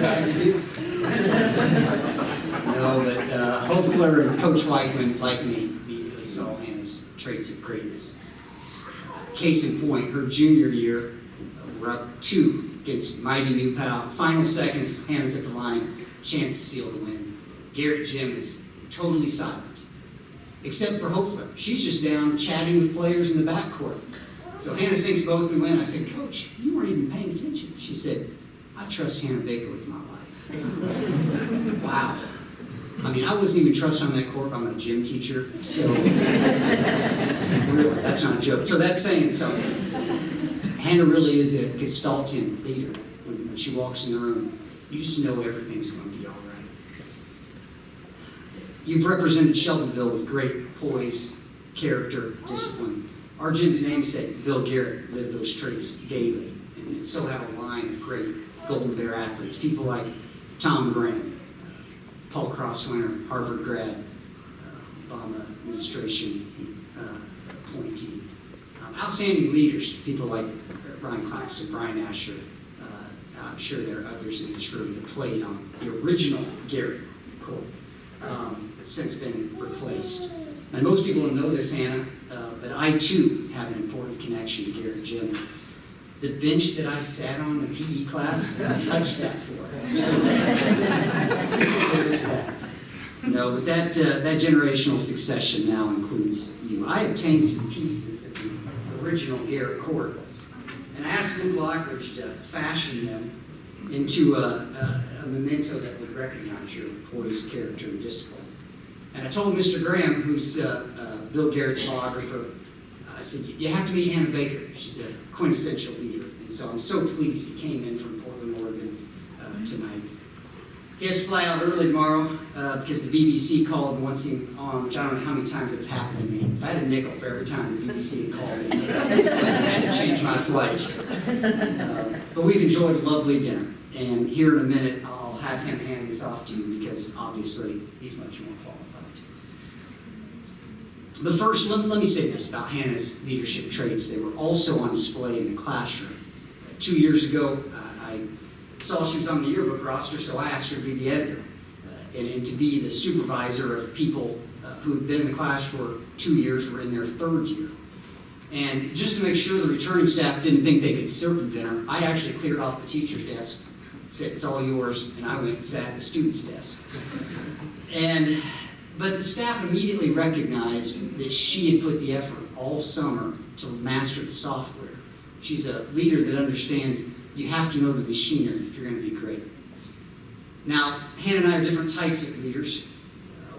S12: I do? No, but Hofler and Coach Weichman, like me, immediately saw Hannah's traits of greatness. Case in point, her junior year, we're up 2 against mighty New Pal. Final seconds, Hannah's at the line, chance to seal the win. Garrett Jim is totally silent, except for Hofler. She's just down chatting with players in the backcourt. So Hannah thinks both we win. I said, Coach, you weren't even paying attention. She said, I trust Hannah Baker with my life. Wow. I mean, I wasn't even trusted on that court. I'm a gym teacher, so really, that's not a joke. So that's saying something. Hannah really is a Gestaltian leader. When she walks in the room, you just know everything's going to be all right. You've represented Shelbyville with great poise, character, discipline. Our gym's namesake, Bill Garrett, lived those traits daily, and so have a line of great Golden Bear athletes, people like Tom Graham, Paul Crosswinner, Harvard grad, Obama administration appointee. Outstanding leaders, people like Brian Claxton, Brian Asher. I'm sure there are others in this room that played on the original Garrett court. It's since been replaced. And most people don't know this, Hannah, but I too have an important connection to Garrett Jim. The bench that I sat on in PE class touched that floor. So, there is that. No, but that generational succession now includes you. I obtained some pieces of the original Garrett court, and I asked Luke Lockridge to fashion them into a memento that would recognize your poise, character, and discipline. And I told Mr. Graham, who's Bill Garrett's biographer, I said, you have to meet Hannah Baker. She's a quintessential leader. And so I'm so pleased he came in from Portland, Oregon tonight. He has to fly out early tomorrow because the BBC called once on, which I don't know how many times it's happened to me. If I had a nickel for every time the BBC had called me, I had to change my flight. But we've enjoyed a lovely dinner. And here in a minute, I'll have him hand this off to you because obviously he's much more qualified. But first, let me say this about Hannah's leadership traits. They were also on display in the classroom. 2 years ago, I saw she was on the yearbook roster, so I asked her to be the editor and to be the supervisor of people who had been in the class for 2 years, were in their 3rd year. And just to make sure the returning staff didn't think they could circumvent her, I actually cleared off the teacher's desk, said, it's all yours, and I went and sat at the student's desk. But the staff immediately recognized that she had put the effort all summer to master the software. She's a leader that understands you have to know the machinery if you're going to be great. Now, Hannah and I are different types of leaders.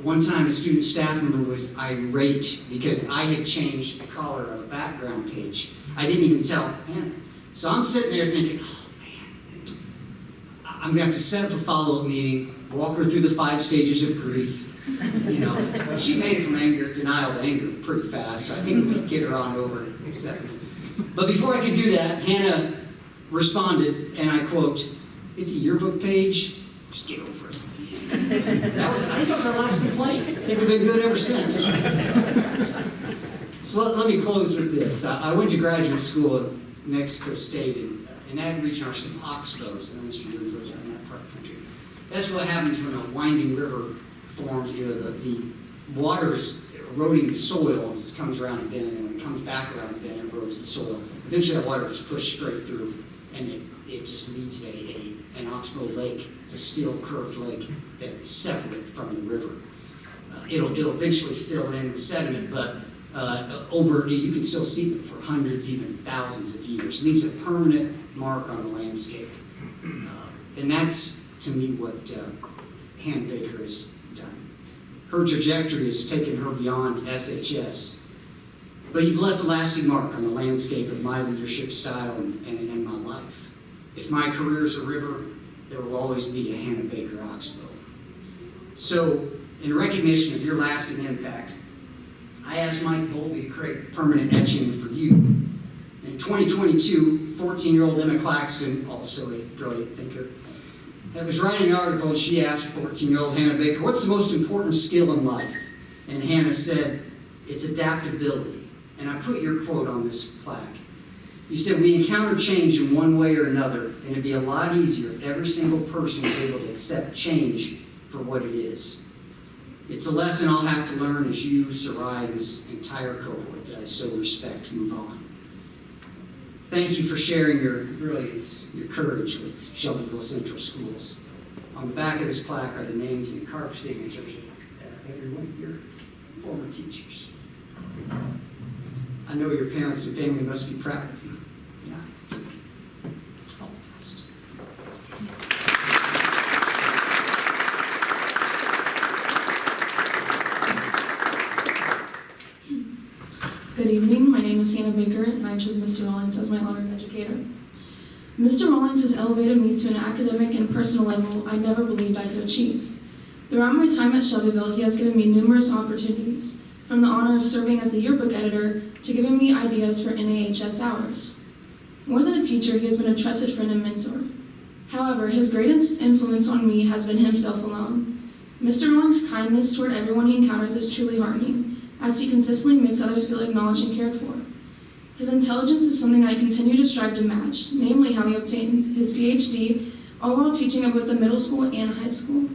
S12: One time a student staff member was irate because I had changed the color of a background page. I didn't even tell Hannah. So I'm sitting there thinking, oh man, I'm going to have to set up a follow-up meeting, walk her through the 5 stages of grief. You know, she made it from denial to anger pretty fast, so I think we could get her on over in acceptance. But before I could do that, Hannah responded, and I quote, it's a yearbook page, just get over it. I think that was our last complaint. I think we've been good ever since. So let me close with this. I went to graduate school at Mexico State, and in that region are some oxbows. I know Mr. Jones lives out in that part of the country. That's what happens when a winding river forms. The water is eroding the soil as it comes around the bend, and when it comes back around the bend, it erodes the soil. Eventually, that water just pushed straight through, and it just leaves an oxbow lake. It's a steel curved lake that's separate from the river. It'll eventually fill in with sediment, but you can still see them for hundreds, even thousands of years. It leaves a permanent mark on the landscape. And that's, to me, what Hannah Baker has done. Her trajectory has taken her beyond SHS. But you've left a lasting mark on the landscape of my leadership style and my life. If my career is a river, there will always be a Hannah Baker oxbow. So, in recognition of your lasting impact, I asked Mike Bolby to create permanent etching for you. In 2022, 14-year-old Emma Claxton, also a brilliant thinker, was writing an article, and she asked 14-year-old Hannah Baker, what's the most important skill in life? And Hannah said, it's adaptability. And I put your quote on this plaque. You said, we encounter change in one way or another, and it'd be a lot easier if every single person was able to accept change for what it is. It's a lesson I'll have to learn as you, Sarai, this entire cohort that I so respect, move on. Thank you for sharing your brilliance, your courage with Shelbyville Central Schools. On the back of this plaque are the names and carved signatures of every one of your former teachers. I know your parents and family must be proud of you. Yeah. All the best.
S9: Good evening, my name is Hannah Baker, and I chose Mr. Rawlings as my honored educator. Mr. Rawlings has elevated me to an academic and personal level I never believed I could achieve. Throughout my time at Shelbyville, he has given me numerous opportunities, from the honor of serving as the yearbook editor to giving me ideas for NAHS hours. More than a teacher, he has been a trusted friend and mentor. However, his greatest influence on me has been himself alone. Mr. Rawlings' kindness toward everyone he encounters is truly heartening, as he consistently makes others feel acknowledged and cared for. His intelligence is something I continue to strive to match, namely how he obtained his PhD, all while teaching at both the middle school and high school.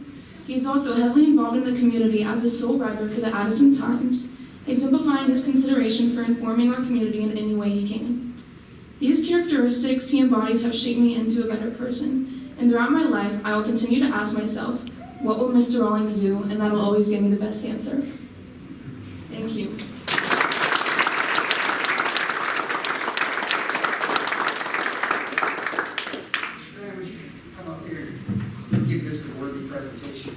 S9: He is also heavily involved in the community as a sole writer for the Addison Times, exemplifying his consideration for informing our community in any way he can. These characteristics he embodies have shaped me into a better person, and throughout my life, I will continue to ask myself, what will Mr. Rawlings do? And that will always give me the best answer. Thank you.
S12: Would you come up here and give this a worthy presentation?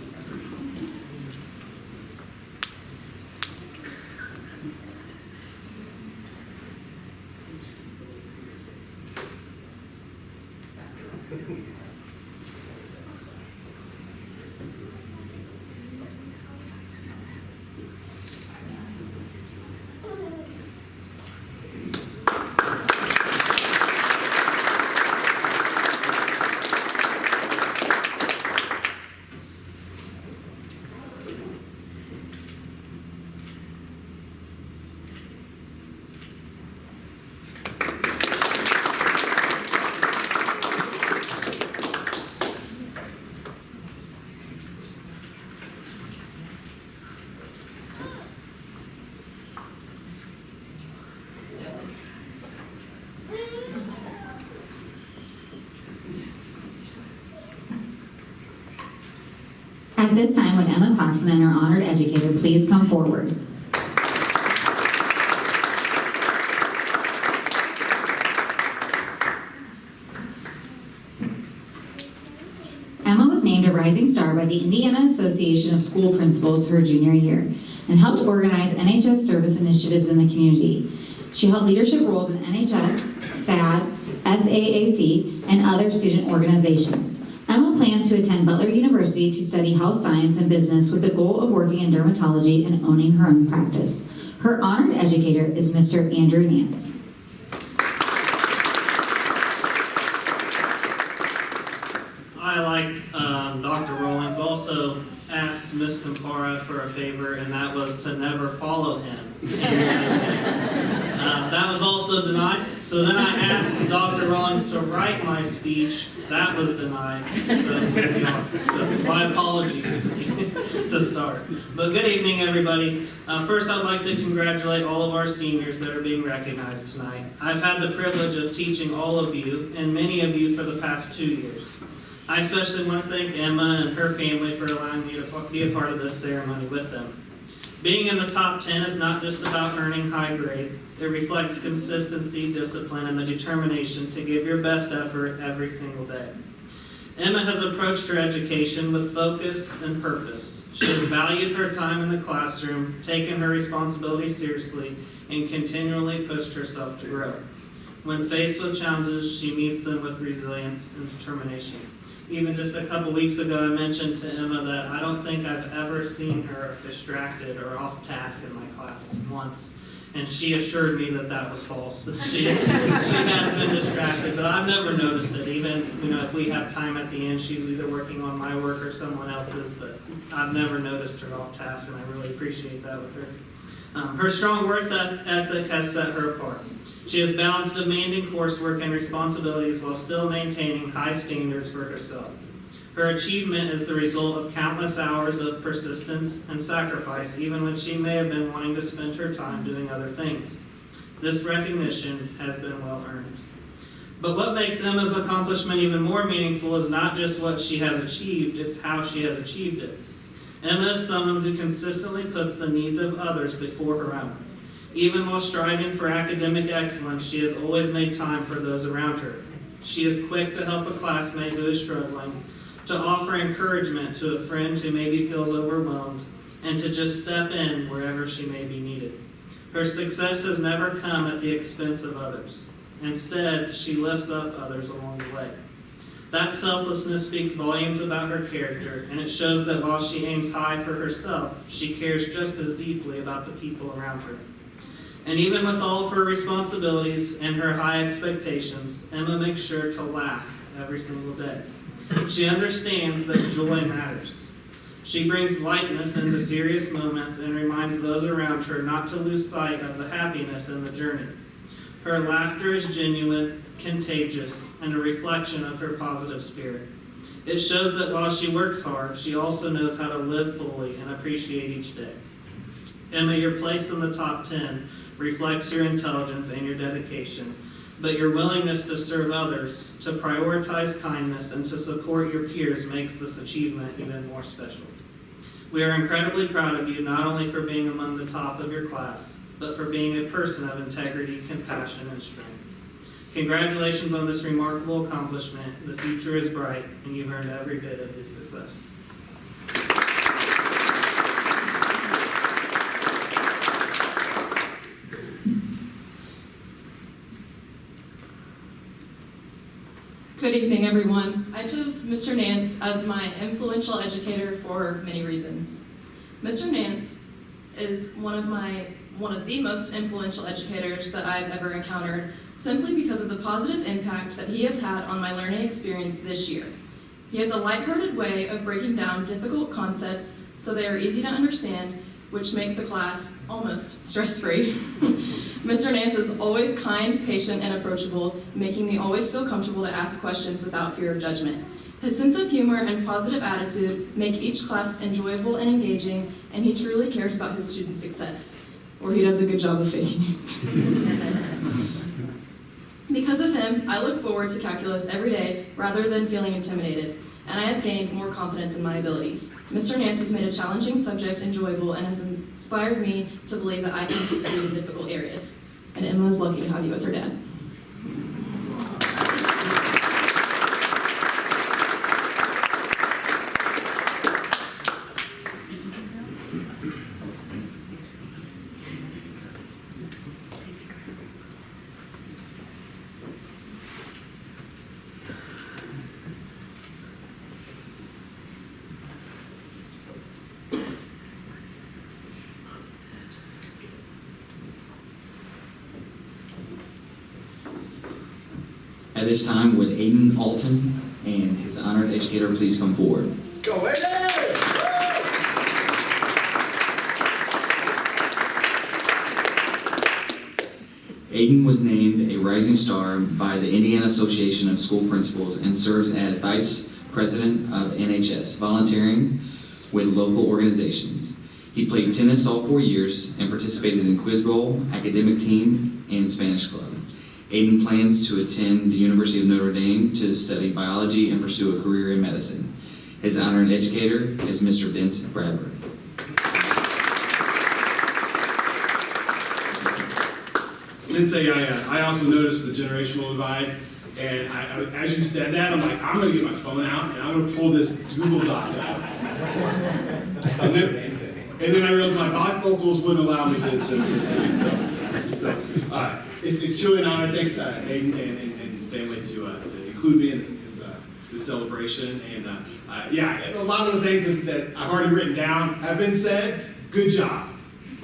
S1: At this time, would Emma Claxton and our honored educator please come forward? Emma was named a Rising Star by the Indiana Association of School Principals her junior year and helped organize NHS service initiatives in the community. She held leadership roles in NHS, SAD, SAAC, and other student organizations. Emma plans to attend Butler University to study health science and business with the goal of working in dermatology and owning her own practice. Her honored educator is Mr. Andrew Nance.
S13: I, like Dr. Rawlings, also asked Miss Campara for a favor, and that was to never follow him. That was also denied. So then I asked Dr. Rollins to write my speech. That was denied. So my apologies to start. But good evening, everybody. First, I'd like to congratulate all of our seniors that are being recognized tonight. I've had the privilege of teaching all of you, and many of you, for the past 2 years. I especially want to thank Emma and her family for allowing me to be a part of this ceremony with them. Being in the top 10 is not just about earning high grades. It reflects consistency, discipline, and the determination to give your best effort every single day. Emma has approached her education with focus and purpose. She has valued her time in the classroom, taken her responsibilities seriously, and continually pushed herself to grow. When faced with challenges, she meets them with resilience and determination. Even just a couple weeks ago, I mentioned to Emma that I don't think I've ever seen her distracted or off task in my class once. And she assured me that that was false, that she has been distracted, but I've never noticed it. Even, if we have time at the end, she's either working on my work or someone else's, but I've never noticed her off task, and I really appreciate that with her. Her strong work ethic has set her apart. She has balanced demanding coursework and responsibilities while still maintaining high standards for herself. Her achievement is the result of countless hours of persistence and sacrifice, even when she may have been wanting to spend her time doing other things. This recognition has been well earned. But what makes Emma's accomplishment even more meaningful is not just what she has achieved, it's how she has achieved it. Emma is someone who consistently puts the needs of others before her own. Even while striving for academic excellence, she has always made time for those around her. She is quick to help a classmate who is struggling, to offer encouragement to a friend who maybe feels overwhelmed, and to just step in wherever she may be needed. Her success has never come at the expense of others. Instead, she lifts up others along the way. That selflessness speaks volumes about her character, and it shows that while she aims high for herself, she cares just as deeply about the people around her. And even with all of her responsibilities and her high expectations, Emma makes sure to laugh every single day. She understands that joy matters. She brings lightness into serious moments and reminds those around her not to lose sight of the happiness in the journey. Her laughter is genuine, contagious, and a reflection of her positive spirit. It shows that while she works hard, she also knows how to live fully and appreciate each day. Emma, your place in the top 10 reflects your intelligence and your dedication, but your willingness to serve others, to prioritize kindness, and to support your peers makes this achievement even more special. We are incredibly proud of you, not only for being among the top of your class, but for being a person of integrity, compassion, and strength. Congratulations on this remarkable accomplishment. The future is bright, and you've earned every bit of this success.
S9: Good evening, everyone. I chose Mr. Nance as my influential educator for many reasons. Mr. Nance is one of the most influential educators that I've ever encountered, simply because of the positive impact that he has had on my learning experience this year. He has a lighthearted way of breaking down difficult concepts so they are easy to understand, which makes the class almost stress-free. Mr. Nance is always kind, patient, and approachable, making me always feel comfortable to ask questions without fear of judgment. His sense of humor and positive attitude make each class enjoyable and engaging, and he truly cares about his students' success. Or he does a good job of faking it. Because of him, I look forward to calculus every day rather than feeling intimidated, and I have gained more confidence in my abilities. Mr. Nance has made a challenging subject enjoyable and has inspired me to believe that I can succeed in difficult areas. And Emma is lucky to have you as her dad.
S2: At this time, would Aiden Alton and his honored educator please come forward?
S5: Go Aiden!
S2: Aiden was named a Rising Star by the Indiana Association of School Principals and serves as Vice President of NHS, volunteering with local organizations. He played tennis all 4 years and participated in Quiz Bowl, academic team, and Spanish club. Aiden plans to attend the University of Notre Dame to study biology and pursue a career in medicine. His honored educator is Mr. Vince Bradburn.
S14: Sensei, I also noticed the generational divide, and as you said that, I'm like, I'm gonna get my phone out and I'm gonna pull this Google Doc out. And then I realized my bifocals wouldn't allow me to see. So it's truly an honor. Thanks, Aiden and his family to include me in this celebration. And yeah, a lot of the things that I've already written down have been said. Good job,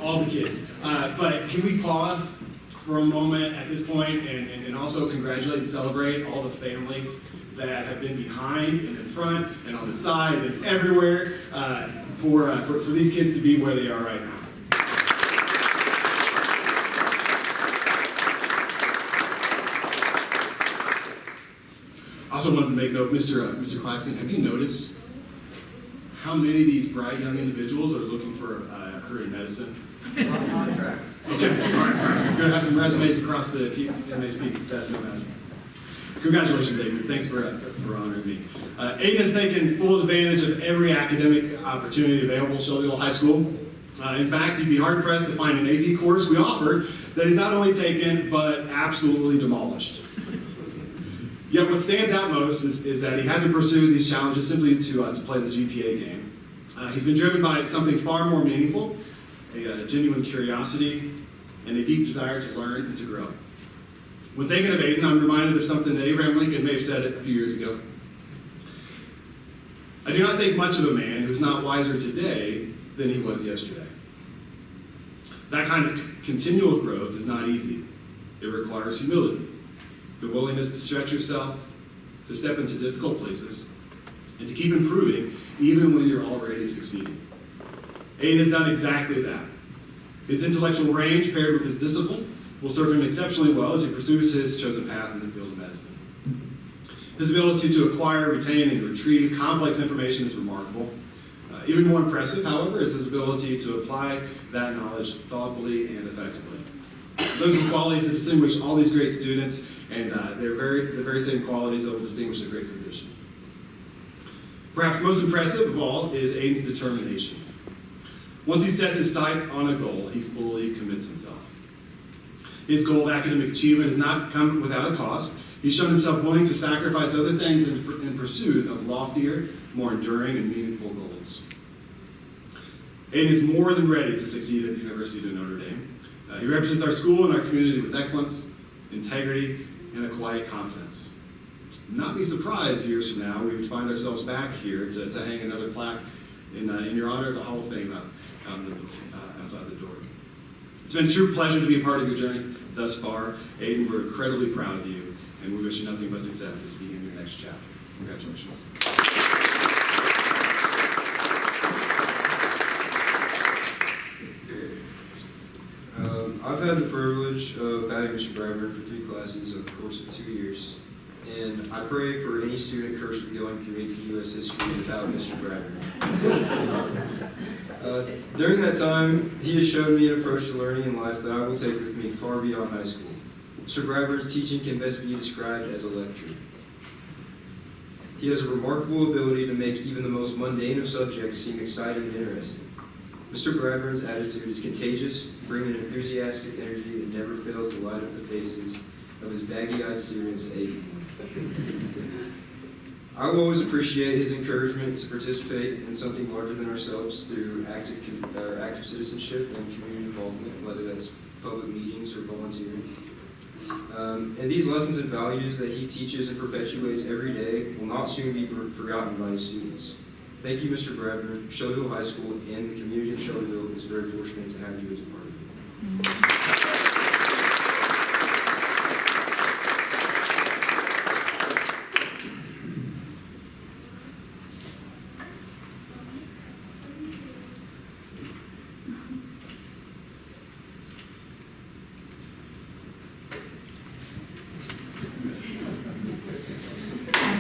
S14: all the kids. But can we pause for a moment at this point and also congratulate and celebrate all the families that have been behind and in front and on the side and everywhere for these kids to be where they are right now. I also wanted to make note, Mr. Claxton, have you noticed how many of these bright young individuals are looking for a career in medicine? Okay, all right. We're going to have some resumes across the MHP, that's no matter. Congratulations, Aiden. Thanks for honoring me. Aiden has taken full advantage of every academic opportunity available at Shelbyville High School. In fact, you'd be hard-pressed to find an AP course we offer that he's not only taken, but absolutely demolished. Yet what stands out most is that he hasn't pursued these challenges simply to play the GPA game. He's been driven by something far more meaningful, a genuine curiosity, and a deep desire to learn and to grow. When thinking of Aiden, I'm reminded of something that Abraham Lincoln may have said a few years ago. I do not think much of a man who is not wiser today than he was yesterday. That kind of continual growth is not easy. It requires humility, the willingness to stretch yourself, to step into difficult places, and to keep improving even when you're already succeeding. Aiden has done exactly that. His intellectual range paired with his discipline will serve him exceptionally well as he pursues his chosen path in the field of medicine. His ability to acquire, retain, and retrieve complex information is remarkable. Even more impressive, however, is his ability to apply that knowledge thoughtfully and effectively. Those are the qualities that distinguish all these great students, and they're the very same qualities that will distinguish a great physician. Perhaps most impressive of all is Aiden's determination. Once he sets his sights on a goal, he fully commits himself. His goal of academic achievement has not come without a cost. He's shown himself willing to sacrifice other things in pursuit of loftier, more enduring, and meaningful goals. Aiden is more than ready to succeed at the University of Notre Dame. He represents our school and our community with excellence, integrity, and a quiet confidence. Not be surprised years from now we would find ourselves back here to hang another plaque in your honor at the Hall of Fame outside the door. It's been a true pleasure to be a part of your journey thus far. Aiden, we're incredibly proud of you, and we wish you nothing but success as you begin your next chapter. Congratulations.
S15: I've had the privilege of having Mr. Bradburn for 3 classes over the course of 2 years, and I pray for any student cursed with going through AP US history without Mr. Bradburn. During that time, he has shown me an approach to learning in life that I will take with me far beyond high school. Mr. Bradburn's teaching can best be described as a lecture. He has a remarkable ability to make even the most mundane of subjects seem exciting and interesting. Mr. Bradburn's attitude is contagious, bringing an enthusiastic energy that never fails to light up the faces of his baggy-eyed students at Aiden. I will always appreciate his encouragement to participate in something larger than ourselves through active citizenship and community involvement, whether that's public meetings or volunteering. And these lessons and values that he teaches and perpetuates every day will not soon be forgotten by his students. Thank you, Mr. Bradburn. Shelbyville High School and the community of Shelbyville is very fortunate to have you as a part of it.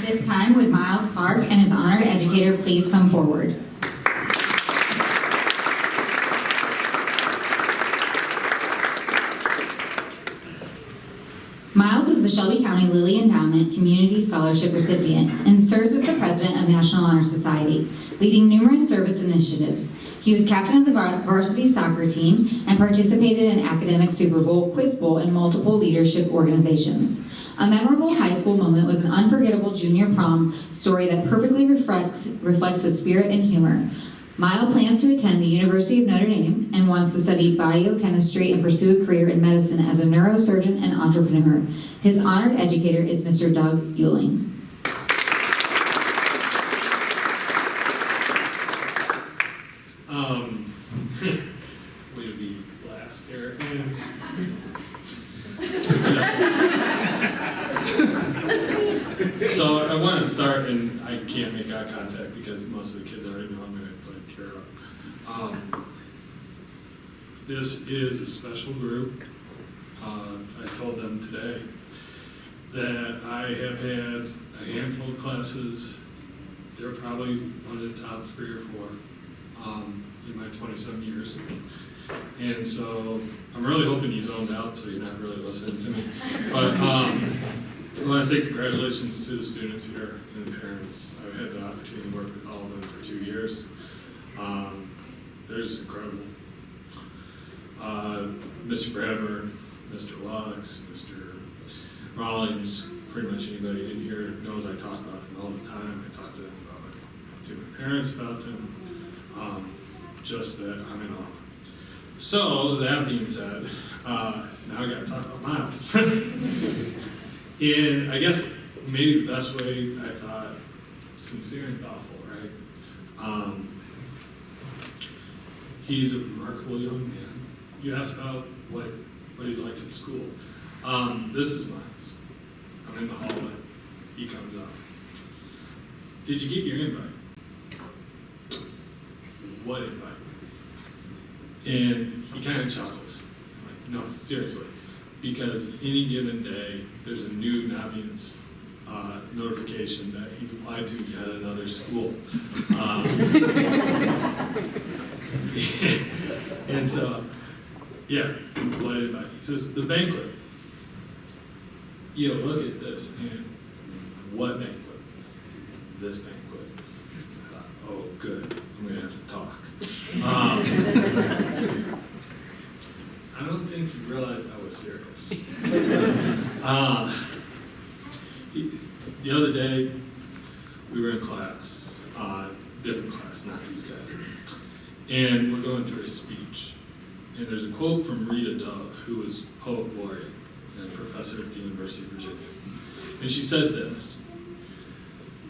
S1: At this time, would Miles Clark and his honored educator please come forward? Miles is the Shelby County Lilly Endowment Community Scholarship recipient and serves as the president of National Honor Society, leading numerous service initiatives. He was captain of the varsity soccer team and participated in academic Super Bowl, Quiz Bowl, and multiple leadership organizations. A memorable high school moment was an unforgettable junior prom story that perfectly reflects his spirit and humor. Miles plans to attend the University of Notre Dame and wants to study biochemistry and pursue a career in medicine as a neurosurgeon and entrepreneur. His honored educator is Mr. Doug Euling.
S16: Way to be last here. So I want to start, and I can't make eye contact because most of the kids already know I'm going to tear up. This is a special group. I told them today that I have had a handful of classes. They're probably one of the top 3 or 4 in my 27 years. And so I'm really hoping you zoned out so you're not really listening to me. But I want to say congratulations to the students here and the parents. I've had the opportunity to work with all of them for 2 years. They're just incredible. Mr. Bradburn, Mr. Lux, Mr. Rollins, pretty much anybody in here knows I talk about them all the time. I talk to them to my parents about them. Just that I'm in awe. So, that being said, now I gotta talk about Miles. And I guess maybe the best way I thought, sincere and thoughtful, right? He's a remarkable young man. You asked about what he's like in school. This is Miles. I'm in the hallway. He comes up. Did you get your invite? What invite? And he kind of chuckles. I'm like, no, seriously. Because any given day, there's a new Naviance notification that he's applied to yet another school. And so, yeah, what invite? He says, the banquet. You look at this and what banquet? This banquet. I thought, oh, good. I'm going to have to talk. I don't think you realized I was serious. The other day, we were in class, different class, not these guys, and we're going through a speech. And there's a quote from Rita Dove, who was poet laureate and professor at the University of Virginia. And she said this: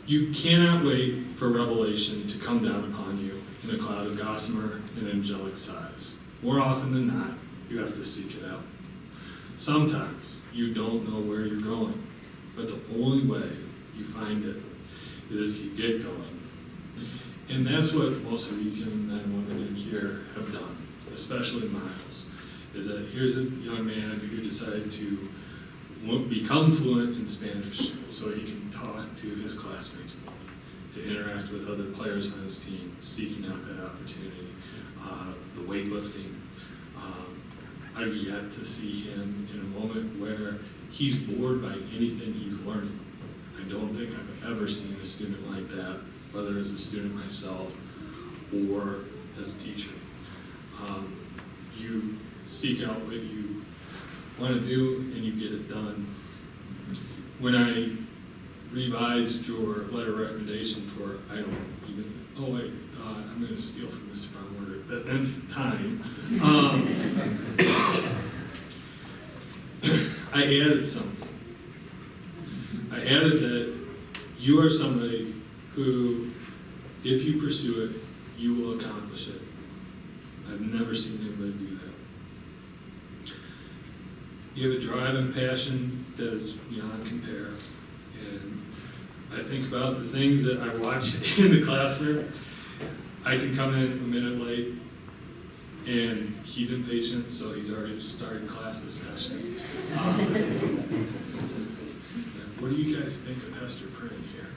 S16: you cannot wait for revelation to come down upon you in a cloud of gossamer and angelic sighs. More often than not, you have to seek it out. Sometimes you don't know where you're going, but the only way you find it is if you get going. And that's what most of these young men and women in here have done, especially Miles, is that here's a young man who decided to become fluent in Spanish so he can talk to his classmates more, to interact with other players on his team, seeking out that opportunity, the weightlifting. I've yet to see him in a moment where he's bored by anything he's learning. I don't think I've ever seen a student like that, whether as a student myself or as a teacher. You seek out what you want to do and you get it done. When I revised your letter of recommendation for, I don't even, oh wait, I'm going to steal from Mr. Brownwater, that nth time, I added something. I added that you are somebody who, if you pursue it, you will accomplish it. I've never seen anybody do that. You have a drive and passion that is beyond compare. And I think about the things that I watch in the classroom. I can come in a minute late, and he's impatient, so he's already started class discussion. What do you guys think of Hester Prynne here?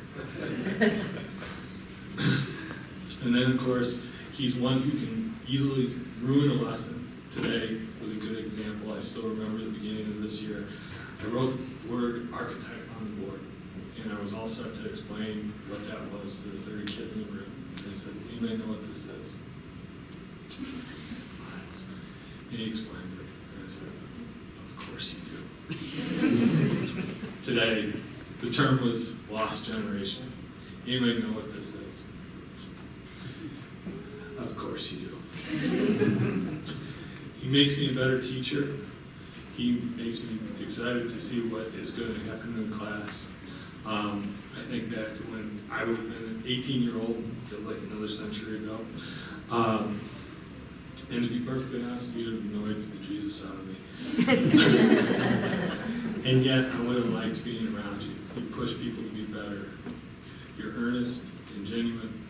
S16: And then, of course, he's one who can easily ruin a lesson. Today was a good example. I still remember the beginning of this year. I wrote the word archetype on the board, and I was all set to explain what that was to the 30 kids in the room. And I said, anybody know what this is? And he explained it, and I said, of course you do. Today, the term was lost generation. Anybody know what this is? Of course you do. He makes me a better teacher. He makes me excited to see what is going to happen in class. I think back to when I would have been an 18-year-old, feels like another century ago. And to be perfectly honest, you'd have annoyed the bejesus out of me. And yet, I would have liked being around you. You push people to be better. You're earnest and genuine,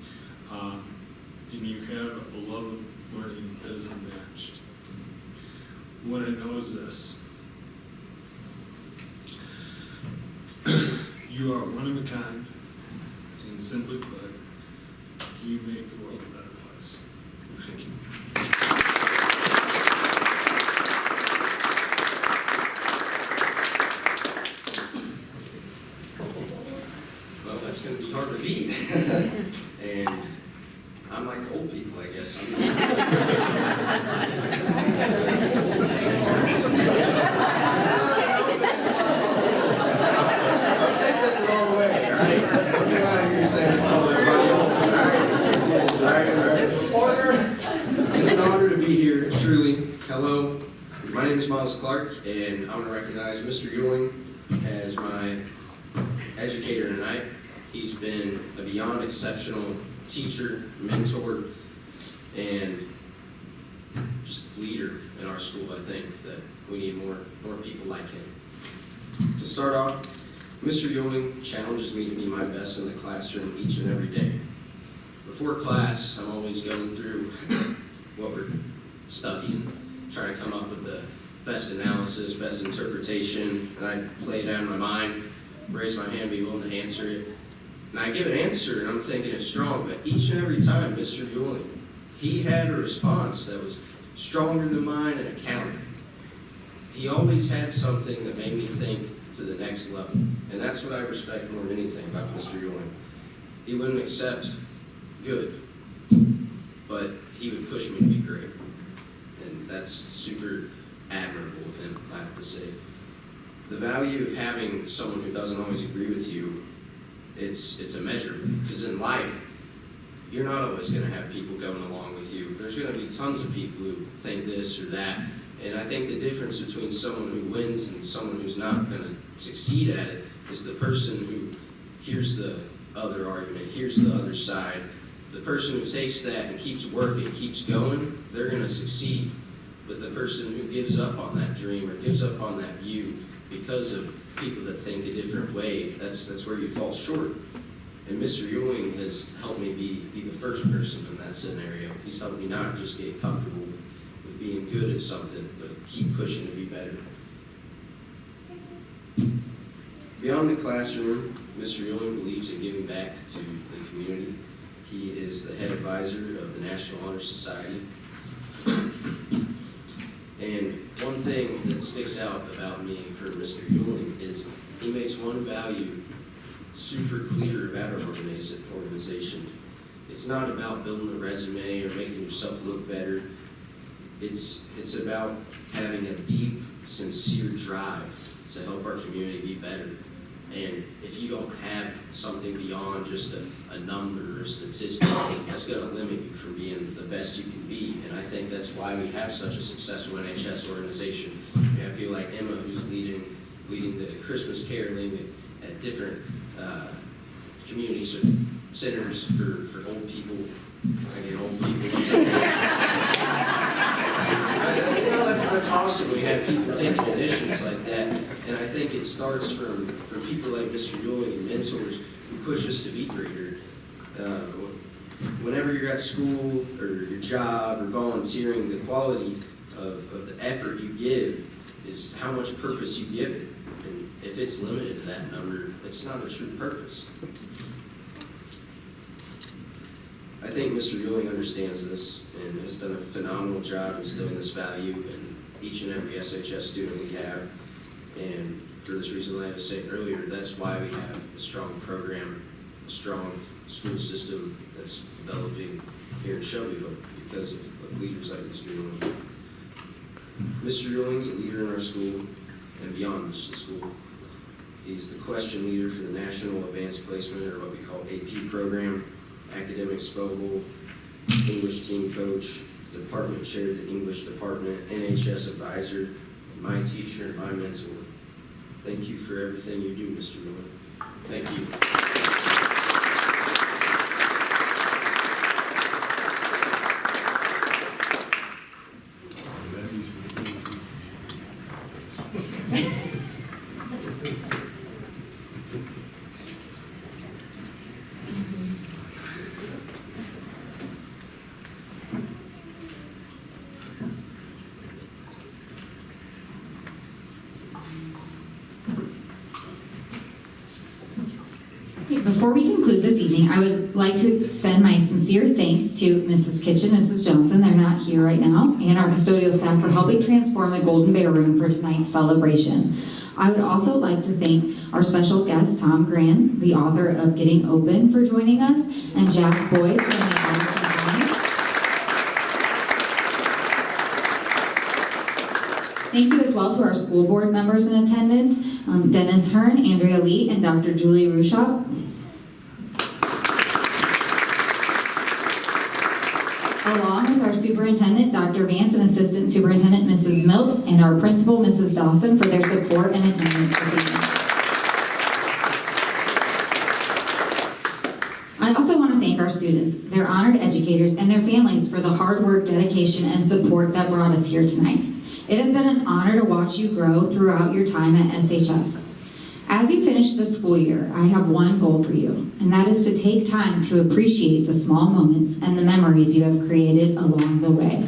S16: and you have a love of learning that is unmatched. What I know is this. You are one of a kind, and simply put, you make the world a better place. Thank you.
S17: Well, that's going to be hard to beat. And I'm like old people, I guess. Don't take that the wrong way, all right? Don't get out of here saying, oh, everybody old. All right. It's an honor to be here, truly. Hello, my name is Miles Clark, and I'm going to recognize Mr. Ewing as my educator tonight. He's been a beyond exceptional teacher, mentor, and just leader in our school. I think that we need more people like him. To start off, Mr. Ewing challenges me to be my best in the classroom each and every day. Before class, I'm always going through what we're studying, trying to come up with the best analysis, best interpretation, and I play it out in my mind, raise my hand, be willing to answer it. And I give an answer, and I'm thinking it's strong, but each and every time, Mr. Ewing, he had a response that was stronger than mine and a counter. He always had something that made me think to the next level, and that's what I respect more than anything about Mr. Ewing. He wouldn't accept good, but he would push me to be great, and that's super admirable of him, I have to say. The value of having someone who doesn't always agree with you, it's a measurement, because in life, you're not always going to have people going along with you. There's going to be tons of people who think this or that, and I think the difference between someone who wins and someone who's not going to succeed at it is the person who hears the other argument, hears the other side. The person who takes that and keeps working, keeps going, they're going to succeed. But the person who gives up on that dream or gives up on that view because of people that think a different way, that's where you fall short. And Mr. Ewing has helped me be the first person in that scenario. He's helped me not just get comfortable with being good at something, but keep pushing to be better. Beyond the classroom, Mr. Ewing believes in giving back to the community. He is the head advisor of the National Honor Society. And one thing that sticks out about me for Mr. Ewing is he makes one value super clear about our organization. It's not about building a resume or making yourself look better. It's about having a deep, sincere drive to help our community be better. And if you don't have something beyond just a number or a statistic, that's going to limit you from being the best you can be. And I think that's why we have such a successful NHS organization. We have people like Emma, who's leading the Christmas caroling at different community centers for old people. Again, old people. That's awesome. We have people taking initiatives like that, and I think it starts from people like Mr. Ewing and mentors who push us to be greater. Whenever you're at school or your job or volunteering, the quality of the effort you give is how much purpose you give it. And if it's limited to that number, it's not a true purpose. I think Mr. Ewing understands this and has done a phenomenal job instilling this value in each and every SHS student we have. And for this reason, like I said earlier, that's why we have a strong program, a strong school system that's developing here in Shelbyville because of leaders like Mr. Ewing. Mr. Ewing's a leader in our school and beyond the school. He's the question leader for the National Advanced Placement, or what we call AP program, academic Spobel, English team coach, department chair of the English department, NHS advisor, and my teacher and my mentor. Thank you for everything you do, Mr. Ewing. Thank you.
S1: Before we conclude this evening, I would like to extend my sincere thanks to Mrs. Kitchen, Mrs. Johnson, they're not here right now, and our custodial staff for helping transform the Golden Bear Room for tonight's celebration. I would also like to thank our special guest, Tom Grant, the author of Getting Open, for joining us, and Jack Boyce from the Artists and Science. Thank you as well to our school board members in attendance, Dennis Hearn, Andrea Lee, and Dr. Julie Rushop. Along with our superintendent, Dr. Vance, and assistant superintendent, Mrs. Miltz, and our principal, Mrs. Dawson, for their support and attendance this evening. I also want to thank our students, their honored educators, and their families for the hard work, dedication, and support that brought us here tonight. It has been an honor to watch you grow throughout your time at SHS. As you finish the school year, I have one goal for you, and that is to take time to appreciate the small moments and the memories you have created along the way.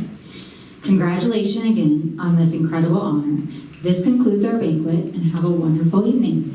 S1: Congratulations again on this incredible honor. This concludes our banquet, and have a wonderful evening.